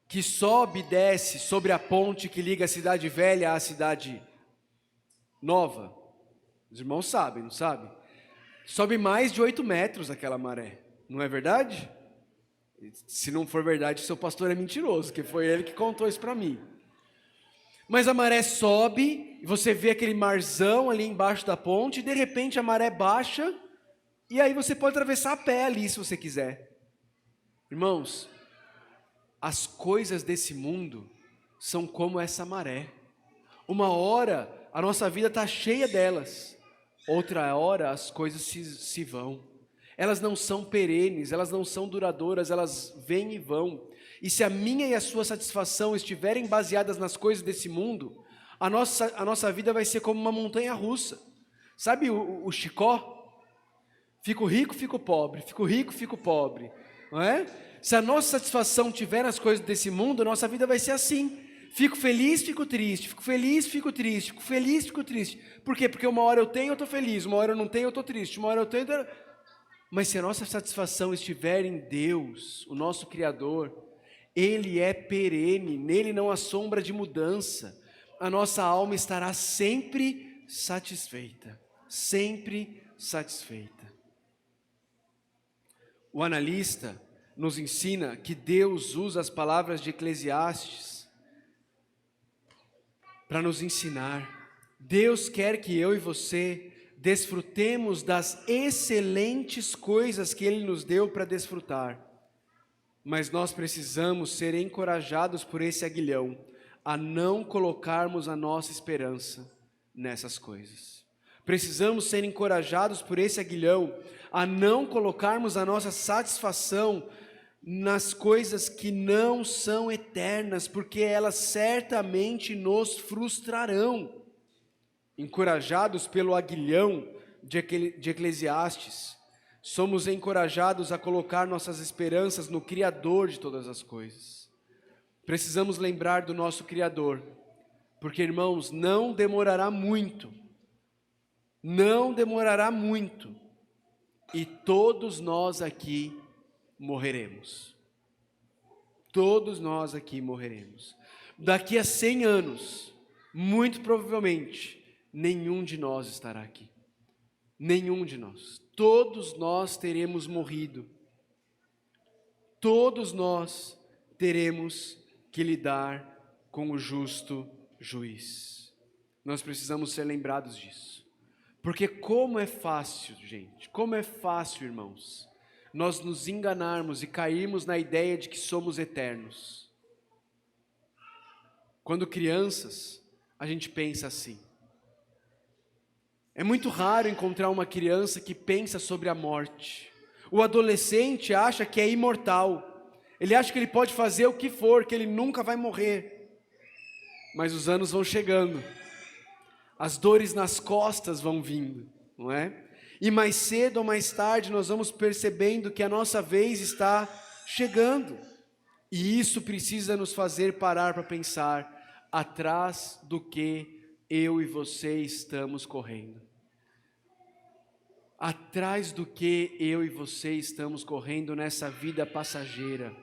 que sobe e desce sobre a ponte que liga a cidade velha à cidade nova? Os irmãos sabem, não sabem? Sobe mais de 8 metros aquela maré, não é verdade? Se não for verdade, seu pastor é mentiroso, que foi ele que contou isso para mim. Mas a maré sobe, e você vê aquele marzão ali embaixo da ponte, e de repente a maré baixa, e aí você pode atravessar a pé ali, se você quiser. Irmãos, as coisas desse mundo são como essa maré. Uma hora a nossa vida está cheia delas, outra hora as coisas se vão. Elas não são perenes, elas não são duradouras, elas vêm e vão. E se a minha e a sua satisfação estiverem baseadas nas coisas desse mundo, a nossa vida vai ser como uma montanha russa. Sabe o Chicó? Fico rico, fico pobre, fico rico, fico pobre, não é? Se a nossa satisfação estiver nas coisas desse mundo, a nossa vida vai ser assim. Fico feliz, fico triste, fico feliz, fico triste, fico feliz, fico triste. Por quê? Porque uma hora eu tenho, eu estou feliz, uma hora eu não tenho, eu estou triste, uma hora eu tenho... Mas se a nossa satisfação estiver em Deus, o nosso Criador, Ele é perene, nele não há sombra de mudança. A nossa alma estará sempre satisfeita, sempre satisfeita. O analista nos ensina que Deus usa as palavras de Eclesiastes para nos ensinar. Deus quer que eu e você desfrutemos das excelentes coisas que Ele nos deu para desfrutar. Mas nós precisamos ser encorajados por esse aguilhão a não colocarmos a nossa esperança nessas coisas. Precisamos ser encorajados por esse aguilhão a não colocarmos a nossa satisfação nas coisas que não são eternas, porque elas certamente nos frustrarão. Encorajados pelo aguilhão de Eclesiastes, somos encorajados a colocar nossas esperanças no Criador de todas as coisas. Precisamos lembrar do nosso Criador, porque, irmãos, não demorará muito, e todos nós aqui morreremos. Todos nós aqui morreremos. Daqui a 100 anos, muito provavelmente, nenhum de nós estará aqui. Nenhum de nós. Todos nós teremos morrido. Todos nós teremos que lidar com o justo juiz. Nós precisamos ser lembrados disso. Porque como é fácil, gente, como é fácil, irmãos, nós nos enganarmos e cairmos na ideia de que somos eternos. Quando crianças, a gente pensa assim. É muito raro encontrar uma criança que pensa sobre a morte. O adolescente acha que é imortal. Ele acha que ele pode fazer o que for, que ele nunca vai morrer. Mas os anos vão chegando. As dores nas costas vão vindo, não é? E mais cedo ou mais tarde nós vamos percebendo que a nossa vez está chegando. E isso precisa nos fazer parar para pensar, atrás do que eu e você estamos correndo? Atrás do que eu e você estamos correndo nessa vida passageira?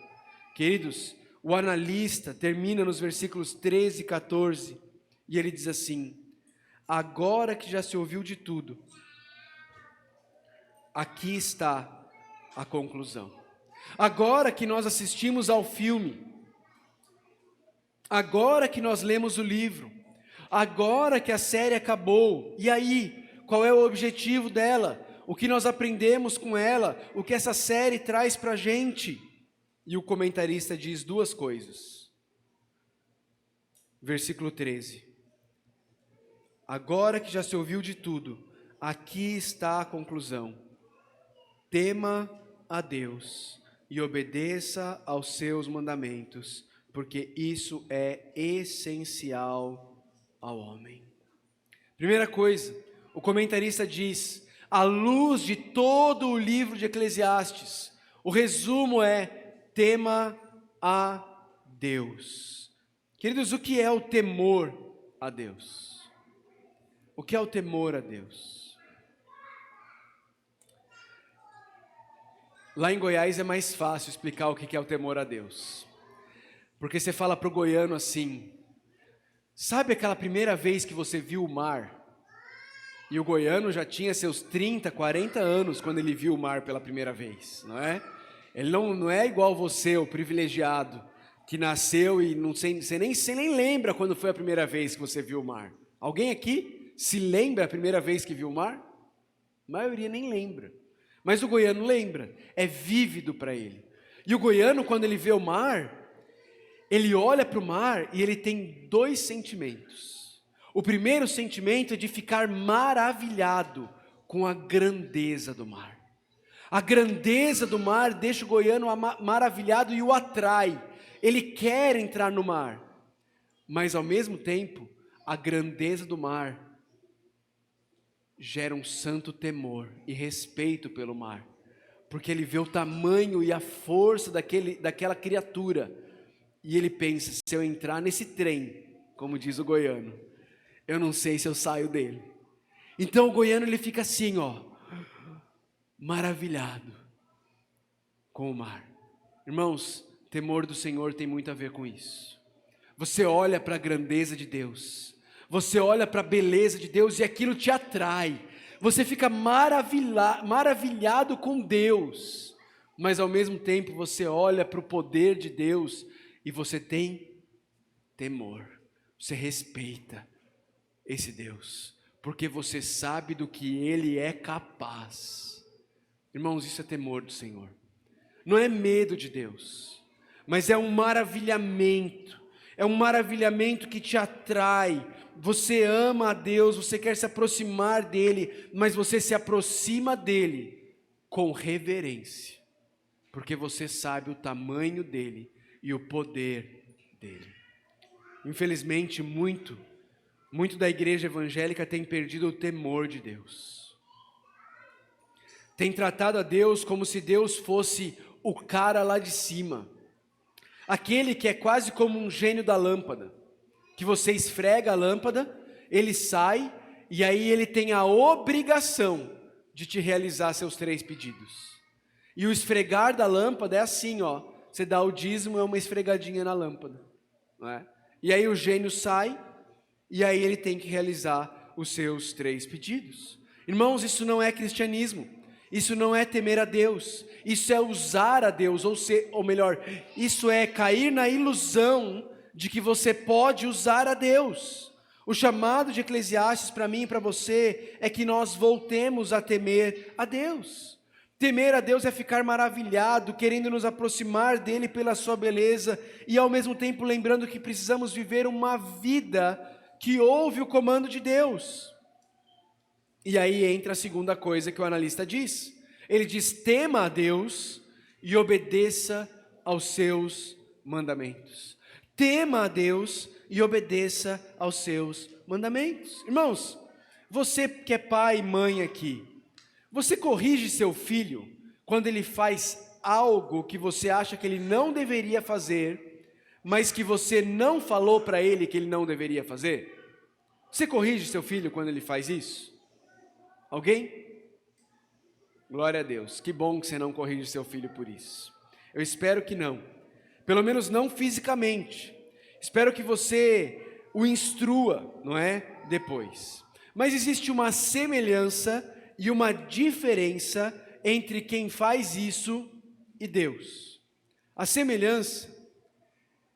Queridos, o analista termina nos versículos 13 e 14, e ele diz assim: agora que já se ouviu de tudo, aqui está a conclusão. Agora que nós assistimos ao filme, agora que nós lemos o livro, agora que a série acabou, e aí, qual é o objetivo dela? O que nós aprendemos com ela? O que essa série traz para a gente? E o comentarista diz duas coisas. Versículo 13. Agora que já se ouviu de tudo, aqui está a conclusão. Tema a Deus e obedeça aos seus mandamentos, porque isso é essencial ao homem. Primeira coisa, o comentarista diz, à luz de todo o livro de Eclesiastes, o resumo é: tema a Deus. Queridos, o que é o temor a Deus? O que é o temor a Deus? Lá em Goiás é mais fácil explicar o que é o temor a Deus. Porque você fala para o goiano assim: sabe aquela primeira vez que você viu o mar? E o goiano já tinha seus 30, 40 anos quando ele viu o mar pela primeira vez, não é? Ele não é igual você, o privilegiado, que nasceu e você nem lembra quando foi a primeira vez que você viu o mar. Alguém aqui se lembra a primeira vez que viu o mar? A maioria nem lembra. Mas o goiano lembra, é vívido para ele. E o goiano, quando ele vê o mar, ele olha para o mar e ele tem dois sentimentos. O primeiro sentimento é de ficar maravilhado com a grandeza do mar. A grandeza do mar deixa o goiano maravilhado e o atrai. Ele quer entrar no mar, mas ao mesmo tempo, a grandeza do mar gera um santo temor e respeito pelo mar, porque ele vê o tamanho e a força daquela criatura, e ele pensa: se eu entrar nesse trem, como diz o goiano, eu não sei se eu saio dele. Então o goiano ele fica assim, maravilhado com o mar. Irmãos, temor do Senhor tem muito a ver com isso. Você olha para a grandeza de Deus, você olha para a beleza de Deus e aquilo te atrai. Você fica maravilhado com Deus, mas ao mesmo tempo você olha para o poder de Deus e você tem temor. Você respeita esse Deus, porque você sabe do que Ele é capaz. Irmãos, isso é temor do Senhor. Não é medo de Deus, mas é um maravilhamento. É um maravilhamento que te atrai. Você ama a Deus, você quer se aproximar dEle, mas você se aproxima dEle com reverência, porque você sabe o tamanho dEle e o poder dEle. Infelizmente, muito da igreja evangélica tem perdido o temor de Deus. Tem tratado a Deus como se Deus fosse o cara lá de cima. Aquele que é quase como um gênio da lâmpada, que você esfrega a lâmpada, ele sai, e aí ele tem a obrigação de te realizar seus 3 pedidos. E o esfregar da lâmpada é assim, você dá o dízimo, é uma esfregadinha na lâmpada, não é? E aí o gênio sai, e aí ele tem que realizar os seus 3 pedidos. Irmãos, isso não é cristianismo. Isso não é temer a Deus, isso é usar a Deus, ou melhor, isso é cair na ilusão de que você pode usar a Deus. O chamado de Eclesiastes para mim e para você é que nós voltemos a temer a Deus. Temer a Deus é ficar maravilhado, querendo nos aproximar dEle pela sua beleza e ao mesmo tempo lembrando que precisamos viver uma vida que ouve o comando de Deus. E aí entra a segunda coisa que o analista diz. Ele diz: tema a Deus e obedeça aos seus mandamentos. Tema a Deus e obedeça aos seus mandamentos. Irmãos, você que é pai e mãe aqui, você corrige seu filho quando ele faz algo que você acha que ele não deveria fazer, mas que você não falou para ele que ele não deveria fazer? Você corrige seu filho quando ele faz isso? Alguém? Glória a Deus. Que bom que você não corrige seu filho por isso. Eu espero que não. Pelo menos não fisicamente. Espero que você o instrua, não é? Depois. Mas existe uma semelhança e uma diferença entre quem faz isso e Deus. A semelhança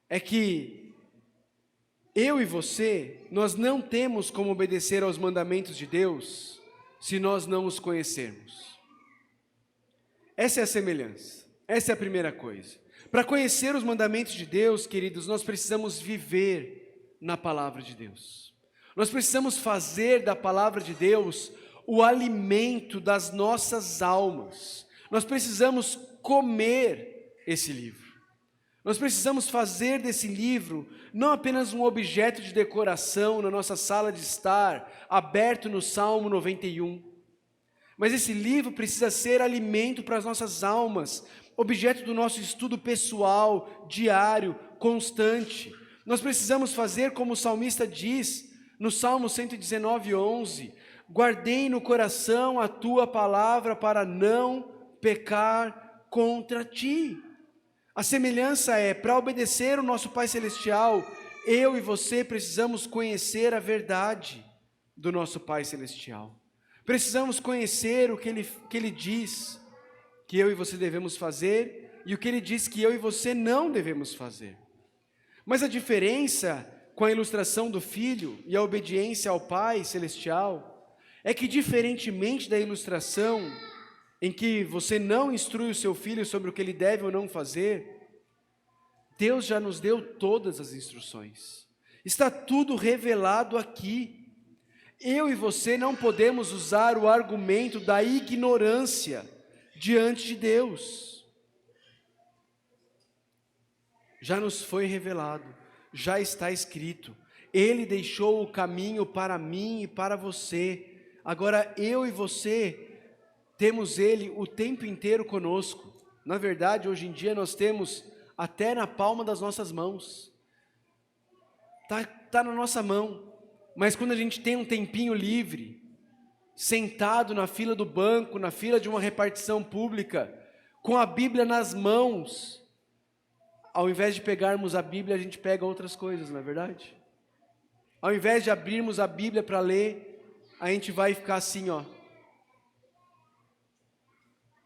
é que eu e você, nós não temos como obedecer aos mandamentos de Deus se nós não os conhecermos. Essa é a semelhança, essa é a primeira coisa. Para conhecer os mandamentos de Deus, queridos, nós precisamos viver na palavra de Deus. Nós precisamos fazer da palavra de Deus o alimento das nossas almas. Nós precisamos comer esse livro. Nós precisamos fazer desse livro não apenas um objeto de decoração na nossa sala de estar, aberto no Salmo 91, mas esse livro precisa ser alimento para as nossas almas, objeto do nosso estudo pessoal, diário, constante. Nós precisamos fazer como o salmista diz, no Salmo 119:11, guardei no coração a tua palavra para não pecar contra ti. A semelhança é, para obedecer o nosso Pai Celestial, eu e você precisamos conhecer a verdade do nosso Pai Celestial. Precisamos conhecer o que Ele diz que eu e você devemos fazer e o que Ele diz que eu e você não devemos fazer. Mas a diferença com a ilustração do filho e a obediência ao Pai Celestial é que, diferentemente da ilustração em que você não instrui o seu filho sobre o que ele deve ou não fazer, Deus já nos deu todas as instruções. Está tudo revelado aqui. Eu e você não podemos usar o argumento da ignorância diante de Deus. Já nos foi revelado, já está escrito. Ele deixou o caminho para mim e para você. Agora eu e você temos Ele o tempo inteiro conosco. Na verdade, hoje em dia nós temos até na palma das nossas mãos. Tá na nossa mão. Mas quando a gente tem um tempinho livre, sentado na fila do banco, na fila de uma repartição pública, com a Bíblia nas mãos, ao invés de pegarmos a Bíblia, a gente pega outras coisas, não é verdade? Ao invés de abrirmos a Bíblia para ler, a gente vai ficar assim, ó,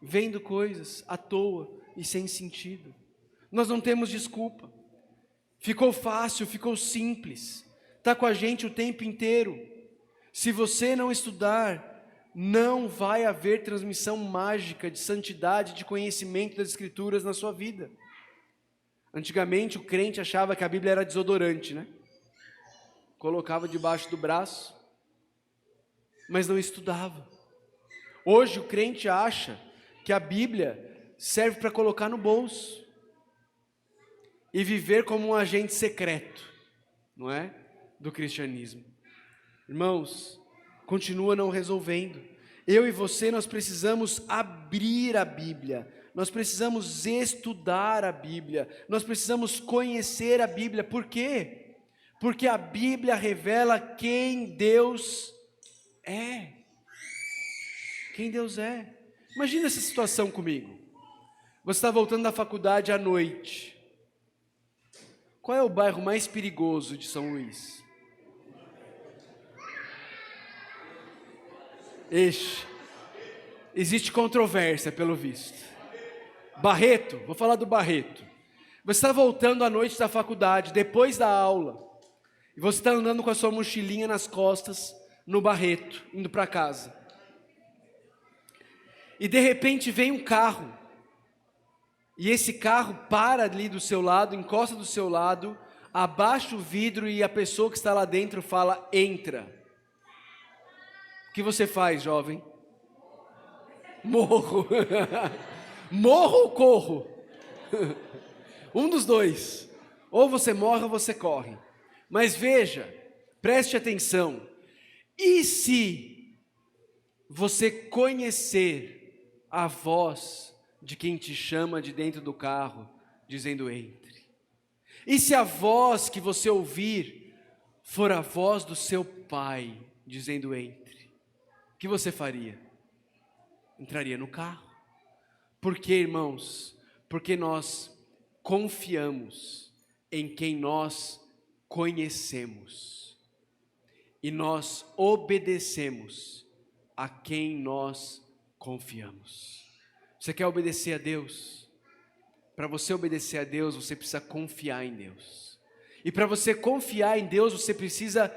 vendo coisas à toa e sem sentido. Nós não temos desculpa. Ficou fácil, ficou simples. Está com a gente o tempo inteiro. Se você não estudar, não vai haver transmissão mágica de santidade, de conhecimento das Escrituras na sua vida. Antigamente o crente achava que a Bíblia era desodorante, né? Colocava debaixo do braço, mas não estudava. Hoje o crente acha que a Bíblia serve para colocar no bolso e viver como um agente secreto, não é? Do cristianismo. Irmãos, continua não resolvendo. Eu e você, nós precisamos abrir a Bíblia, nós precisamos estudar a Bíblia, nós precisamos conhecer a Bíblia. Por quê? Porque a Bíblia revela quem Deus é. Quem Deus é. Imagina essa situação comigo. Você está voltando da faculdade à noite. Qual é o bairro mais perigoso de São Luís? Existe controvérsia, pelo visto. Barreto, vou falar do Barreto. Você está voltando à noite da faculdade, depois da aula, e você está andando com a sua mochilinha nas costas, no Barreto, indo para casa. E de repente vem um carro, e esse carro para ali do seu lado, encosta do seu lado, abaixa o vidro e a pessoa que está lá dentro fala, entra. O que você faz, jovem? Morro. Morro ou corro? Um dos dois. Ou você morre ou você corre. Mas veja, preste atenção. E se você conhecer a voz de quem te chama de dentro do carro, dizendo entre? E se a voz que você ouvir for a voz do seu pai dizendo entre, o que você faria? Entraria no carro. Por quê, irmãos? Porque nós confiamos em quem nós conhecemos e nós obedecemos a quem nós confiamos. Você quer obedecer a Deus? Para você obedecer a Deus, você precisa confiar em Deus. E para você confiar em Deus, você precisa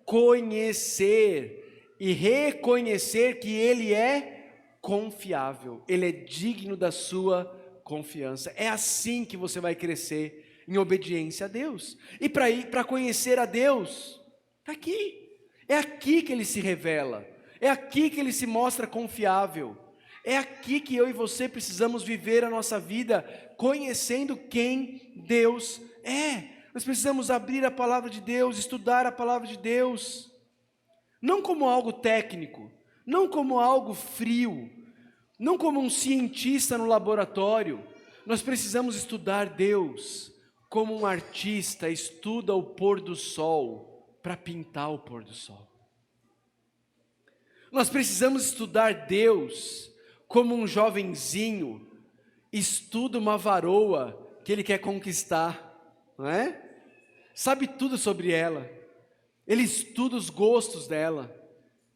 conhecer e reconhecer que Ele é confiável, Ele é digno da sua confiança. É assim que você vai crescer em obediência a Deus. E para conhecer a Deus, está aqui. É aqui que Ele se revela. É aqui que Ele se mostra confiável. É aqui que eu e você precisamos viver a nossa vida, conhecendo quem Deus é. Nós precisamos abrir a palavra de Deus, estudar a palavra de Deus, não como algo técnico, não como algo frio, não como um cientista no laboratório. Nós precisamos estudar Deus como um artista estuda o pôr do sol para pintar o pôr do sol. Nós precisamos estudar Deus como um jovenzinho estuda uma varoa que ele quer conquistar, não é? Sabe tudo sobre ela, ele estuda os gostos dela,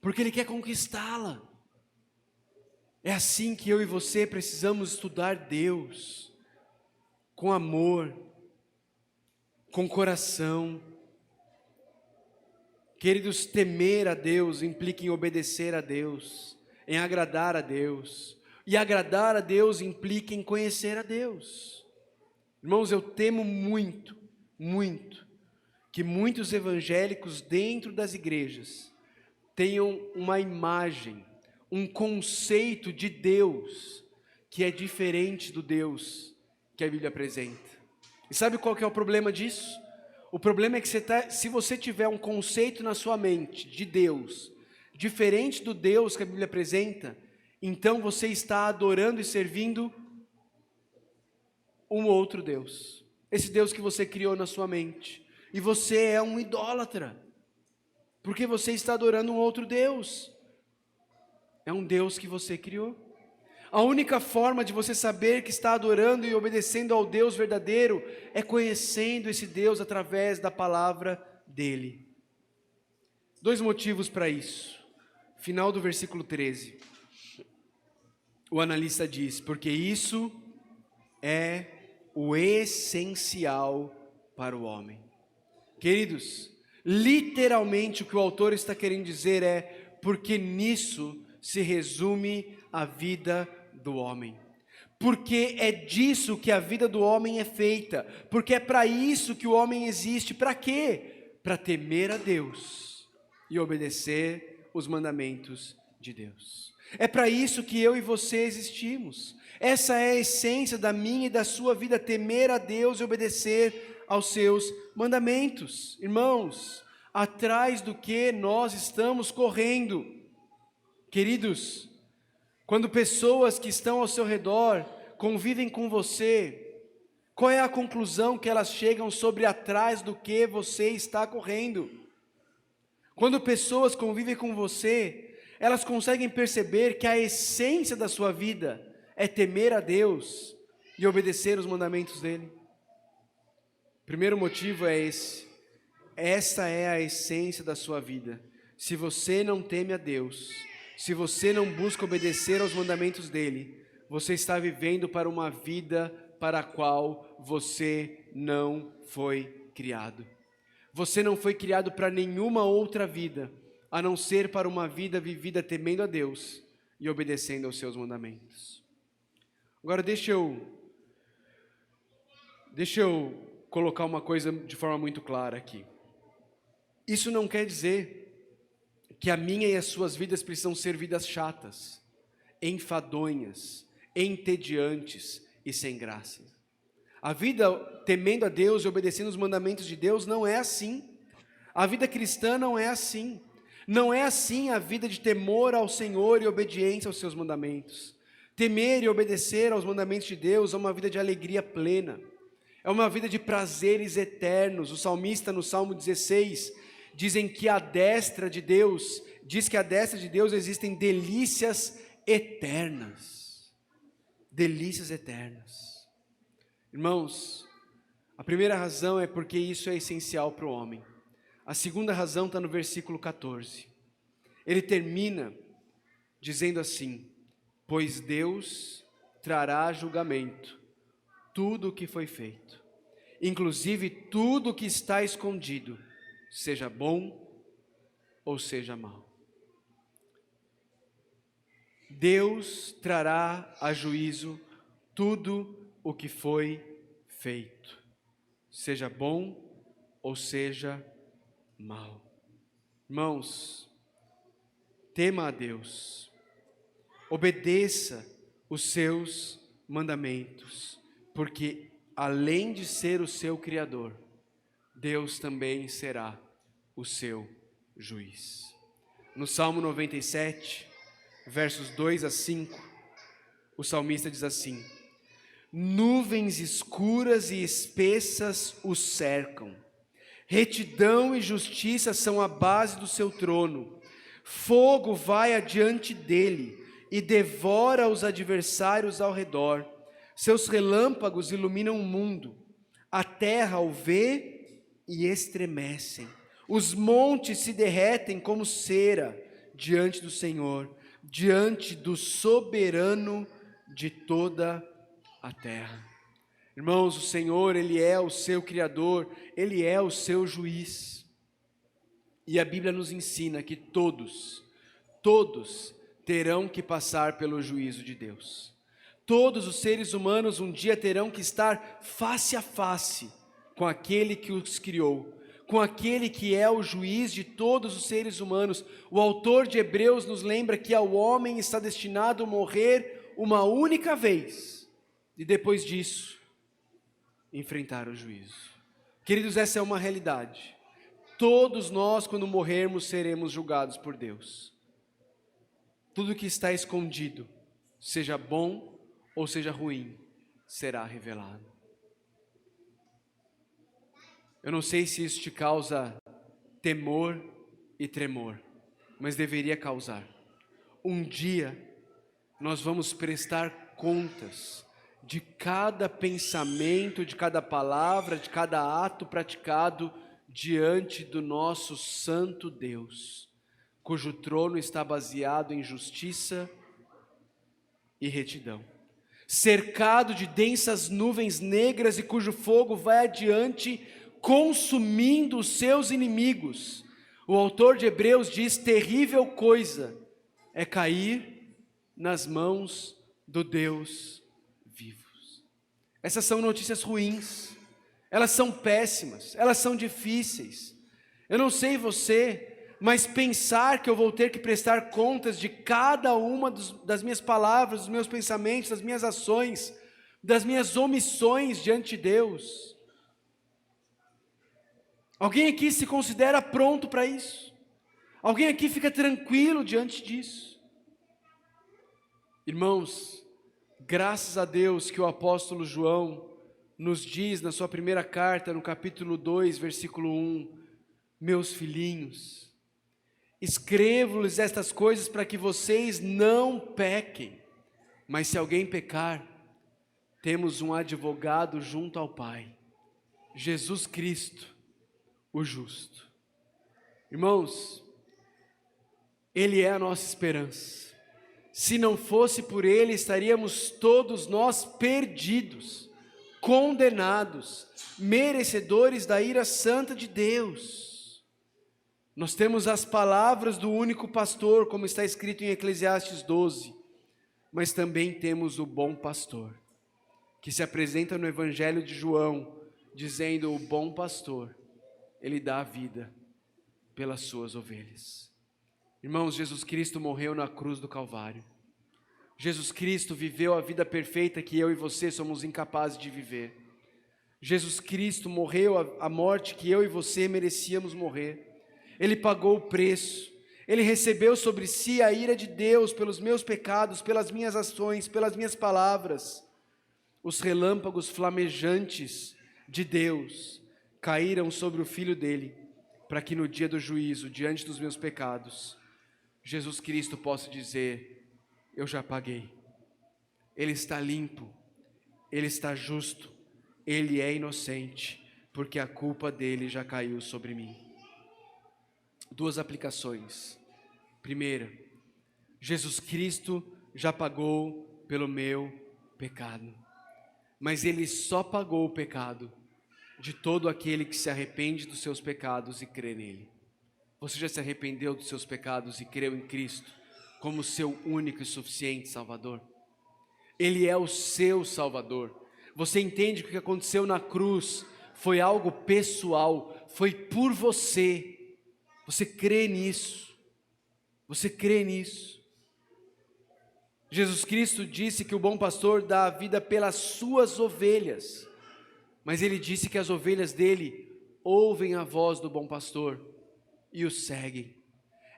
porque ele quer conquistá-la. É assim que eu e você precisamos estudar Deus, com amor, com coração. Queridos, temer a Deus implica em obedecer a Deus, em agradar a Deus, e agradar a Deus implica em conhecer a Deus. Irmãos, eu temo muito, muito, que muitos evangélicos dentro das igrejas tenham uma imagem, um conceito de Deus que é diferente do Deus que a Bíblia apresenta. E sabe qual que é o problema disso? O problema é que se você tiver um conceito na sua mente de Deus diferente do Deus que a Bíblia apresenta, então você está adorando e servindo um outro Deus. Esse Deus que você criou na sua mente. E você é um idólatra, porque você está adorando um outro Deus. É um Deus que você criou. A única forma de você saber que está adorando e obedecendo ao Deus verdadeiro é conhecendo esse Deus através da palavra dele. 2 motivos para isso. Final do versículo 13. O analista diz: porque isso é o essencial para o homem. Queridos, literalmente o que o autor está querendo dizer é: porque nisso se resume a vida do homem. Porque é disso que a vida do homem é feita. Porque é para isso que o homem existe. Para quê? Para temer a Deus e obedecer os mandamentos de Deus. É para isso que eu e você existimos. Essa é a essência da minha e da sua vida, temer a Deus e obedecer aos seus mandamentos. Irmãos, atrás do que nós estamos correndo? Queridos, quando pessoas que estão ao seu redor convivem com você, qual é a conclusão que elas chegam sobre atrás do que você está correndo? Quando pessoas convivem com você, elas conseguem perceber que a essência da sua vida é temer a Deus e obedecer os mandamentos dele. Primeiro motivo é esse. Essa é a essência da sua vida. Se você não teme a Deus, se você não busca obedecer aos mandamentos dele, você está vivendo para uma vida para a qual você não foi criado. Você não foi criado para nenhuma outra vida, a não ser para uma vida vivida temendo a Deus e obedecendo aos seus mandamentos. Agora deixa eu colocar uma coisa de forma muito clara aqui. Isso não quer dizer que a minha e as suas vidas precisam ser vidas chatas, enfadonhas, entediantes e sem graça. A vida temendo a Deus e obedecendo os mandamentos de Deus não é assim. A vida cristã não é assim. Não é assim a vida de temor ao Senhor e obediência aos seus mandamentos. Temer e obedecer aos mandamentos de Deus é uma vida de alegria plena. É uma vida de prazeres eternos. O salmista, no Salmo 16, dizem que a destra de Deus, diz que a destra de Deus existem delícias eternas. Delícias eternas. Irmãos, a primeira razão é porque isso é essencial para o homem. A segunda razão está no versículo 14. Ele termina dizendo assim: pois Deus trará julgamento tudo o que foi feito, inclusive tudo o que está escondido, seja bom ou seja mau. Deus trará a juízo tudo o que foi feito, seja bom ou seja mau. Irmãos, tema a Deus, obedeça os seus mandamentos, porque além de ser o seu Criador, Deus também será o seu juiz. No Salmo 97, versos 2 a 5, o salmista diz assim: nuvens escuras e espessas o cercam, retidão e justiça são a base do seu trono, fogo vai adiante dele e devora os adversários ao redor, seus relâmpagos iluminam o mundo, a terra o vê e estremecem, os montes se derretem como cera diante do Senhor, diante do soberano de toda a terra. Irmãos, o Senhor, Ele é o seu Criador, Ele é o seu juiz. E a Bíblia nos ensina que todos terão que passar pelo juízo de Deus. Todos os seres humanos um dia terão que estar face a face com aquele que os criou, com aquele que é o juiz de todos os seres humanos. O autor de Hebreus nos lembra que ao homem está destinado a morrer uma única vez, e depois disso, enfrentar o juízo. Queridos, essa é uma realidade. Todos nós, quando morrermos, seremos julgados por Deus. Tudo que está escondido, seja bom ou seja ruim, será revelado. Eu não sei se isso te causa temor e tremor, mas deveria causar. Um dia, nós vamos prestar contas de cada pensamento, de cada palavra, de cada ato praticado diante do nosso santo Deus, cujo trono está baseado em justiça e retidão, cercado de densas nuvens negras e cujo fogo vai adiante consumindo os seus inimigos. O autor de Hebreus diz: terrível coisa é cair nas mãos do Deus vivo. Essas são notícias ruins, elas são péssimas, elas são difíceis. Eu não sei você, mas pensar que eu vou ter que prestar contas de cada uma das minhas palavras, dos meus pensamentos, das minhas ações, das minhas omissões diante de Deus. Alguém aqui se considera pronto para isso? Alguém aqui fica tranquilo diante disso? Irmãos, graças a Deus que o apóstolo João nos diz na sua primeira carta, no capítulo 2, versículo 1, meus filhinhos, escrevo-lhes estas coisas para que vocês não pequem, mas se alguém pecar, temos um advogado junto ao Pai, Jesus Cristo, o justo. Irmãos, Ele é a nossa esperança. Se não fosse por Ele, estaríamos todos nós perdidos, condenados, merecedores da ira santa de Deus. Nós temos as palavras do único pastor, como está escrito em Eclesiastes 12, mas também temos o bom pastor, que se apresenta no Evangelho de João, dizendo: o bom pastor, ele dá a vida pelas suas ovelhas. Irmãos, Jesus Cristo morreu na cruz do Calvário. Jesus Cristo viveu a vida perfeita que eu e você somos incapazes de viver. Jesus Cristo morreu a morte que eu e você merecíamos morrer. Ele pagou o preço. Ele recebeu sobre si a ira de Deus pelos meus pecados, pelas minhas ações, pelas minhas palavras. Os relâmpagos flamejantes de Deus caíram sobre o Filho dele, para que no dia do juízo, diante dos meus pecados, Jesus Cristo possa dizer: eu já paguei. Ele está limpo, Ele está justo, Ele é inocente, porque a culpa dele já caiu sobre mim. Duas aplicações. Primeira, Jesus Cristo já pagou pelo meu pecado, mas Ele só pagou o pecado de todo aquele que se arrepende dos seus pecados e crê nele. Você já se arrependeu dos seus pecados e creu em Cristo como seu único e suficiente Salvador? Ele é o seu Salvador. Você entende que o que aconteceu na cruz foi algo pessoal, foi por você. Você crê nisso? Você crê nisso? Jesus Cristo disse que o bom pastor dá a vida pelas suas ovelhas, mas ele disse que as ovelhas dele ouvem a voz do bom pastor e o seguem.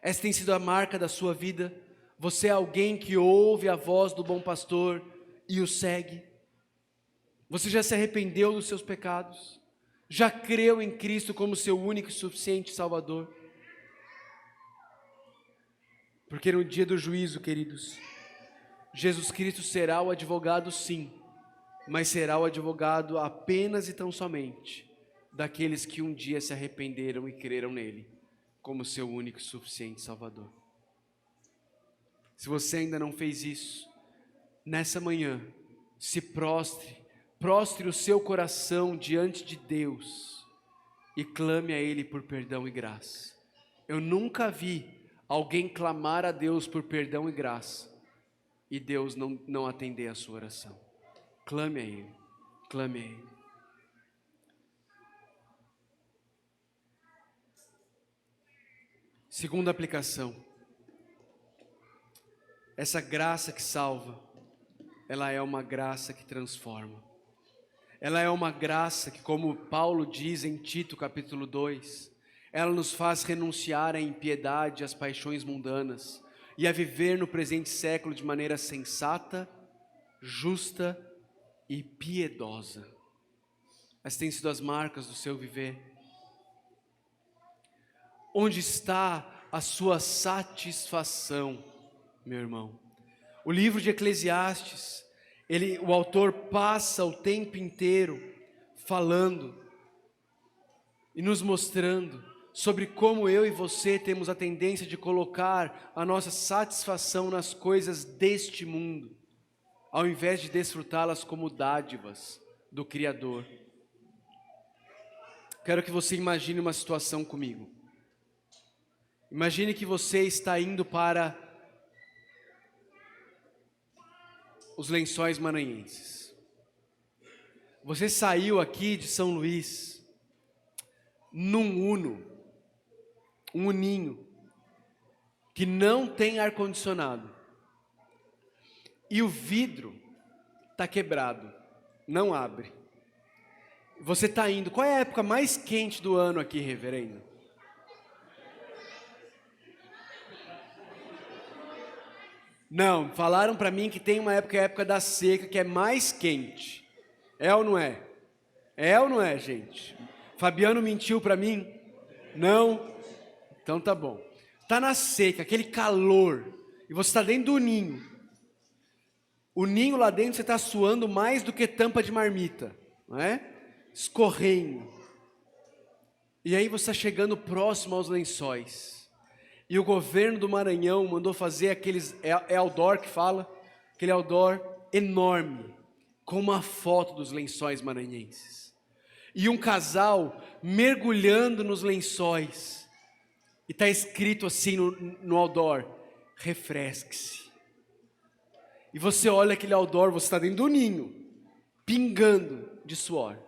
Essa tem sido a marca da sua vida. Você é alguém que ouve a voz do bom pastor e o segue. Você já se arrependeu dos seus pecados? Já creu em Cristo como seu único e suficiente Salvador? Porque no dia do juízo, queridos, Jesus Cristo será o advogado, sim, mas será o advogado apenas e tão somente daqueles que um dia se arrependeram e creram nele como seu único e suficiente Salvador. Se você ainda não fez isso, nessa manhã, se prostre o seu coração diante de Deus e clame a Ele por perdão e graça. Eu nunca vi alguém clamar a Deus por perdão e graça e Deus não atender a sua oração. Clame a Ele, clame a Ele. Segunda aplicação. Essa graça que salva, ela é uma graça que transforma. Ela é uma graça que, como Paulo diz em Tito capítulo 2, ela nos faz renunciar à impiedade, às paixões mundanas e a viver no presente século de maneira sensata, justa e piedosa. Essas têm sido as marcas do seu viver. Onde está a sua satisfação, meu irmão? O livro de Eclesiastes, o autor passa o tempo inteiro falando e nos mostrando sobre como eu e você temos a tendência de colocar a nossa satisfação nas coisas deste mundo, ao invés de desfrutá-las como dádivas do Criador. Quero que você imagine uma situação comigo. Imagine que você está indo para os Lençóis Maranhenses. Você saiu aqui de São Luís num Uno, um Uninho, que não tem ar-condicionado. E o vidro está quebrado, não abre. Você está indo. Qual é a época mais quente do ano aqui, reverendo? Não, falaram para mim que tem uma época, a época da seca, que é mais quente. É ou não é? É ou não é, gente? Fabiano mentiu para mim? Não? Então tá bom. Tá na seca, aquele calor, e você está dentro do ninho. O ninho lá dentro você está suando mais do que tampa de marmita, não é? Escorrendo. E aí você está chegando próximo aos lençóis. E o governo do Maranhão mandou fazer aqueles, outdoor que fala, aquele outdoor enorme, com uma foto dos lençóis maranhenses. E um casal mergulhando nos lençóis. E está escrito assim no outdoor: refresque-se. E você olha aquele outdoor, você está dentro do ninho, pingando de suor.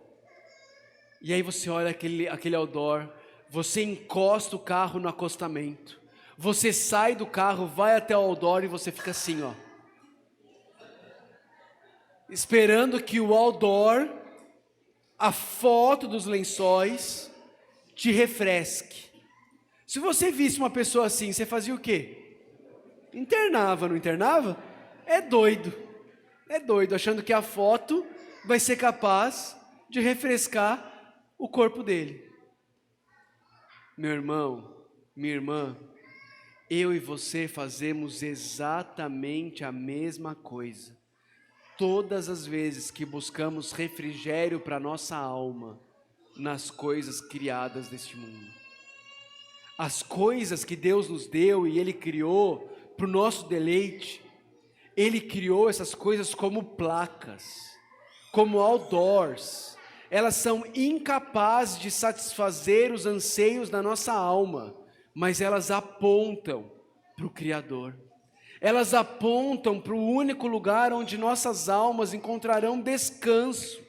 E aí você olha aquele outdoor, você encosta o carro no acostamento. Você sai do carro, vai até o outdoor e você fica assim, ó. Esperando que o outdoor, a foto dos lençóis, te refresque. Se você visse uma pessoa assim, você fazia o quê? Internava, não internava? É doido, achando que a foto vai ser capaz de refrescar o corpo dele. Meu irmão, minha irmã, eu e você fazemos exatamente a mesma coisa. Todas as vezes que buscamos refrigério para nossa alma nas coisas criadas deste mundo. As coisas que Deus nos deu e Ele criou para o nosso deleite, Ele criou essas coisas como placas, como outdoors. Elas são incapazes de satisfazer os anseios da nossa alma, mas elas apontam para o Criador. Elas apontam para o único lugar onde nossas almas encontrarão descanso,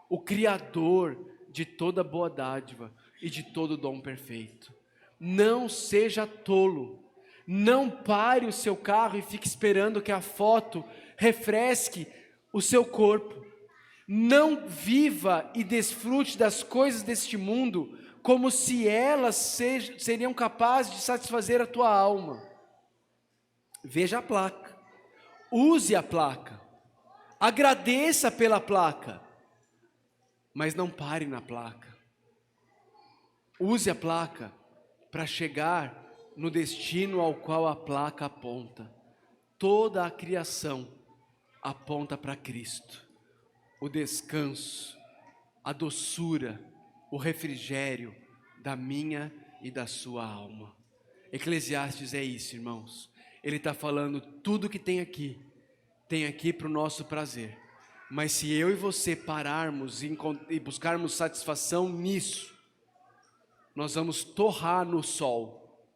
o Criador de toda boa dádiva e de todo dom perfeito. Não seja tolo, não pare o seu carro e fique esperando que a foto refresque o seu corpo. Não viva e desfrute das coisas deste mundo como se elas seriam capazes de satisfazer a tua alma. Veja a placa, use a placa, agradeça pela placa, mas não pare na placa. Use a placa para chegar no destino ao qual a placa aponta. Toda a criação aponta para Cristo. O descanso, a doçura, o refrigério da minha e da sua alma. Eclesiastes é isso, irmãos. Ele está falando tudo que tem aqui para o nosso prazer. Mas se eu e você pararmos e buscarmos satisfação nisso, nós vamos torrar no sol,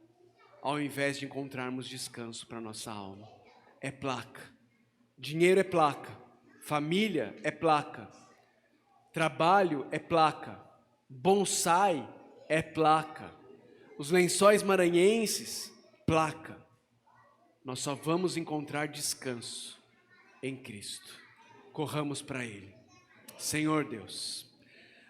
ao invés de encontrarmos descanso para nossa alma. É placa. Dinheiro é placa. Família é placa. Trabalho é placa. Bonsai é placa. Os lençóis maranhenses, placa. Nós só vamos encontrar descanso em Cristo. Corramos para Ele. Senhor Deus,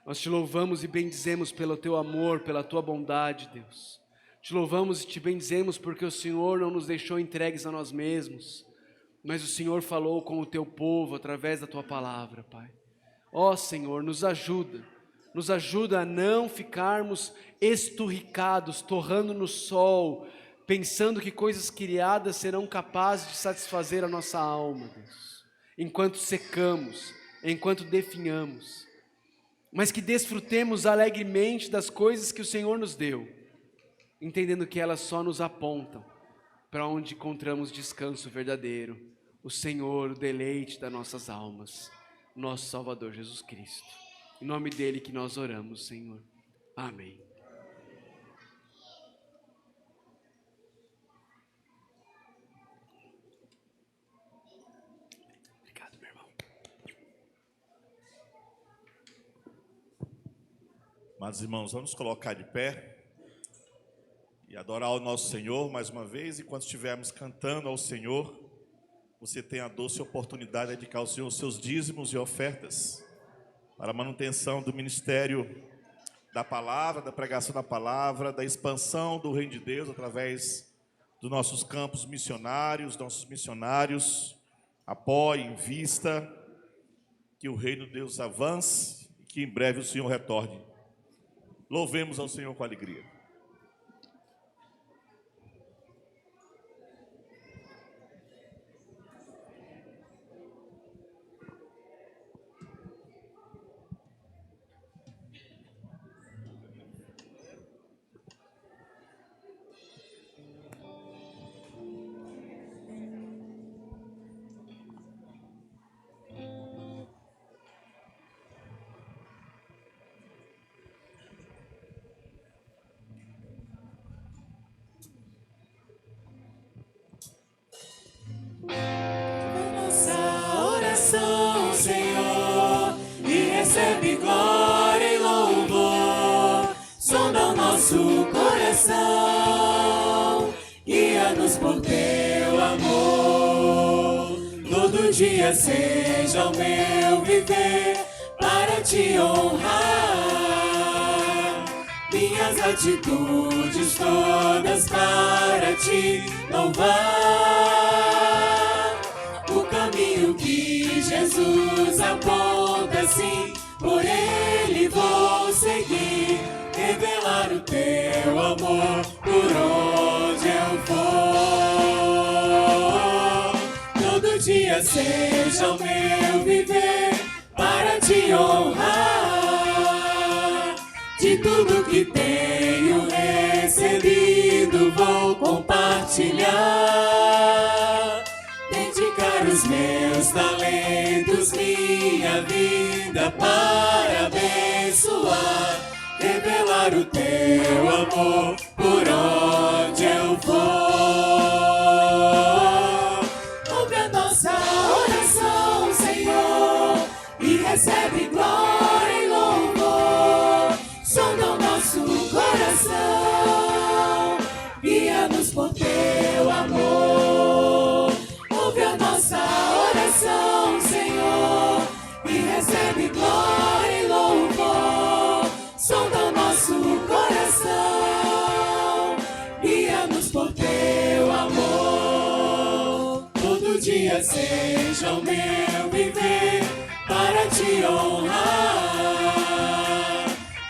nós te louvamos e bendizemos pelo teu amor, pela tua bondade, Deus. Te louvamos e te bendizemos porque o Senhor não nos deixou entregues a nós mesmos, mas o Senhor falou com o teu povo através da tua palavra, Pai. Ó Senhor, nos ajuda a não ficarmos esturricados, torrando no sol, pensando que coisas criadas serão capazes de satisfazer a nossa alma, Deus, enquanto secamos, enquanto definhamos, mas que desfrutemos alegremente das coisas que o Senhor nos deu, entendendo que elas só nos apontam para onde encontramos descanso verdadeiro, o Senhor, o deleite das nossas almas, nosso Salvador Jesus Cristo. Em nome dele que nós oramos, Senhor. Amém. Obrigado, meu irmão. Mas, irmãos, vamos nos colocar de pé e adorar o nosso Senhor mais uma vez. Enquanto estivermos cantando ao Senhor, você tem a doce oportunidade de dedicar ao Senhor os seus dízimos e ofertas para a manutenção do ministério da palavra, da pregação da palavra, da expansão do reino de Deus através dos nossos campos missionários, nossos missionários. Apoiem, invista, que o reino de Deus avance e que em breve o Senhor retorne. Louvemos ao Senhor com alegria. Senhor, e recebe glória e louvor. Sonda o nosso coração, guia-nos por teu amor. Todo dia seja o meu viver para te honrar. Minhas atitudes todas para te louvar. O caminho que Jesus aponta, sim, por ele vou seguir. revelar o teu amor por onde eu for. Todo dia seja o meu viver para te honrar. De tudo que tenho recebido vou compartilhar. Dedicar os meus talentos, minha vida para abençoar. Revelar o teu amor por onde eu for. Ouve a nossa oração, Senhor, e recebe glória e louvor. Sonda o nosso coração, guia-nos por teu amor. Ouve a nossa oração, Senhor, e recebe glória e louvor. Sonda o nosso coração, guia-nos por teu amor. Todo dia seja o meu viver para te honrar.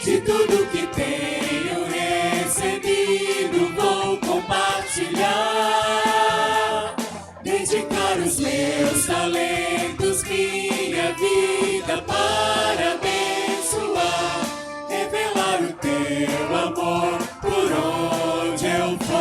De tudo que tenho recebido vou compartilhar. Dedicar os meus talentos, minha vida para abençoar. Revelar o teu amor por onde eu for.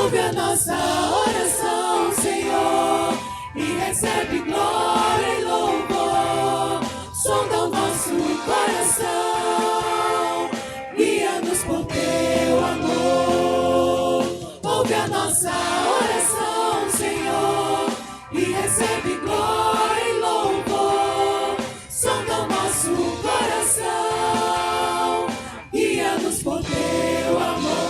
Ouve a nossa oração, Senhor, e recebe glória e louvor. Sonda o nosso coração, guia-nos por teu amor. Ouve a nossa oração, Senhor, e recebe glória e louvor. Sonda o nosso coração, guia-nos por teu amor.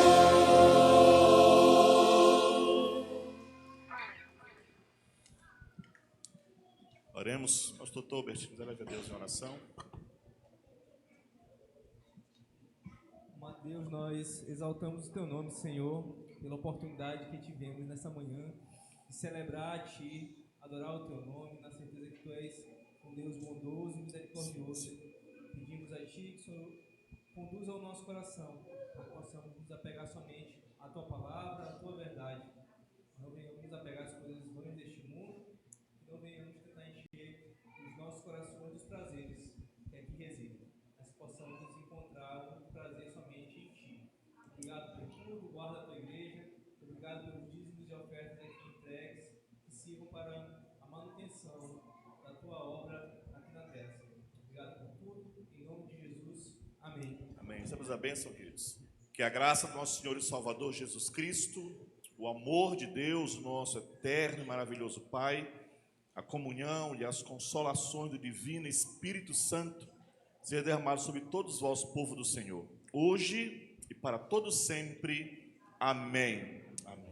Oremos, pastor Tobert, eleve a Deus em oração. Amado Deus, nós exaltamos o teu nome, Senhor, pela oportunidade que tivemos nessa manhã de celebrar a Ti, adorar o teu nome, na certeza que Tu és um Deus bondoso e misericordioso. Pedimos a Ti que o Senhor conduza o nosso coração, para que possamos nos apegar somente à Tua palavra, à Tua verdade. Não venhamos nos apegar às coisas vãs deste mundo, não venhamos tentar encher os nossos corações dos prazeres que aqui residem, mas que possamos nos encontrar um prazer somente em Ti. Obrigado por tudo, guarda a Tua igreja, obrigado pelos dízimos e ofertas aqui entregues, que sirvam para a manutenção da Tua obra aqui na terra. Obrigado por tudo, em nome de Jesus, amém. Amém. Recebemos a bênção, queridos. Que a graça do nosso Senhor e Salvador Jesus Cristo, o amor de Deus, nosso eterno e maravilhoso Pai, a comunhão e as consolações do Divino Espírito Santo seja derramado sobre todos vós, povo do Senhor, hoje e para todos sempre. Amém. Amém.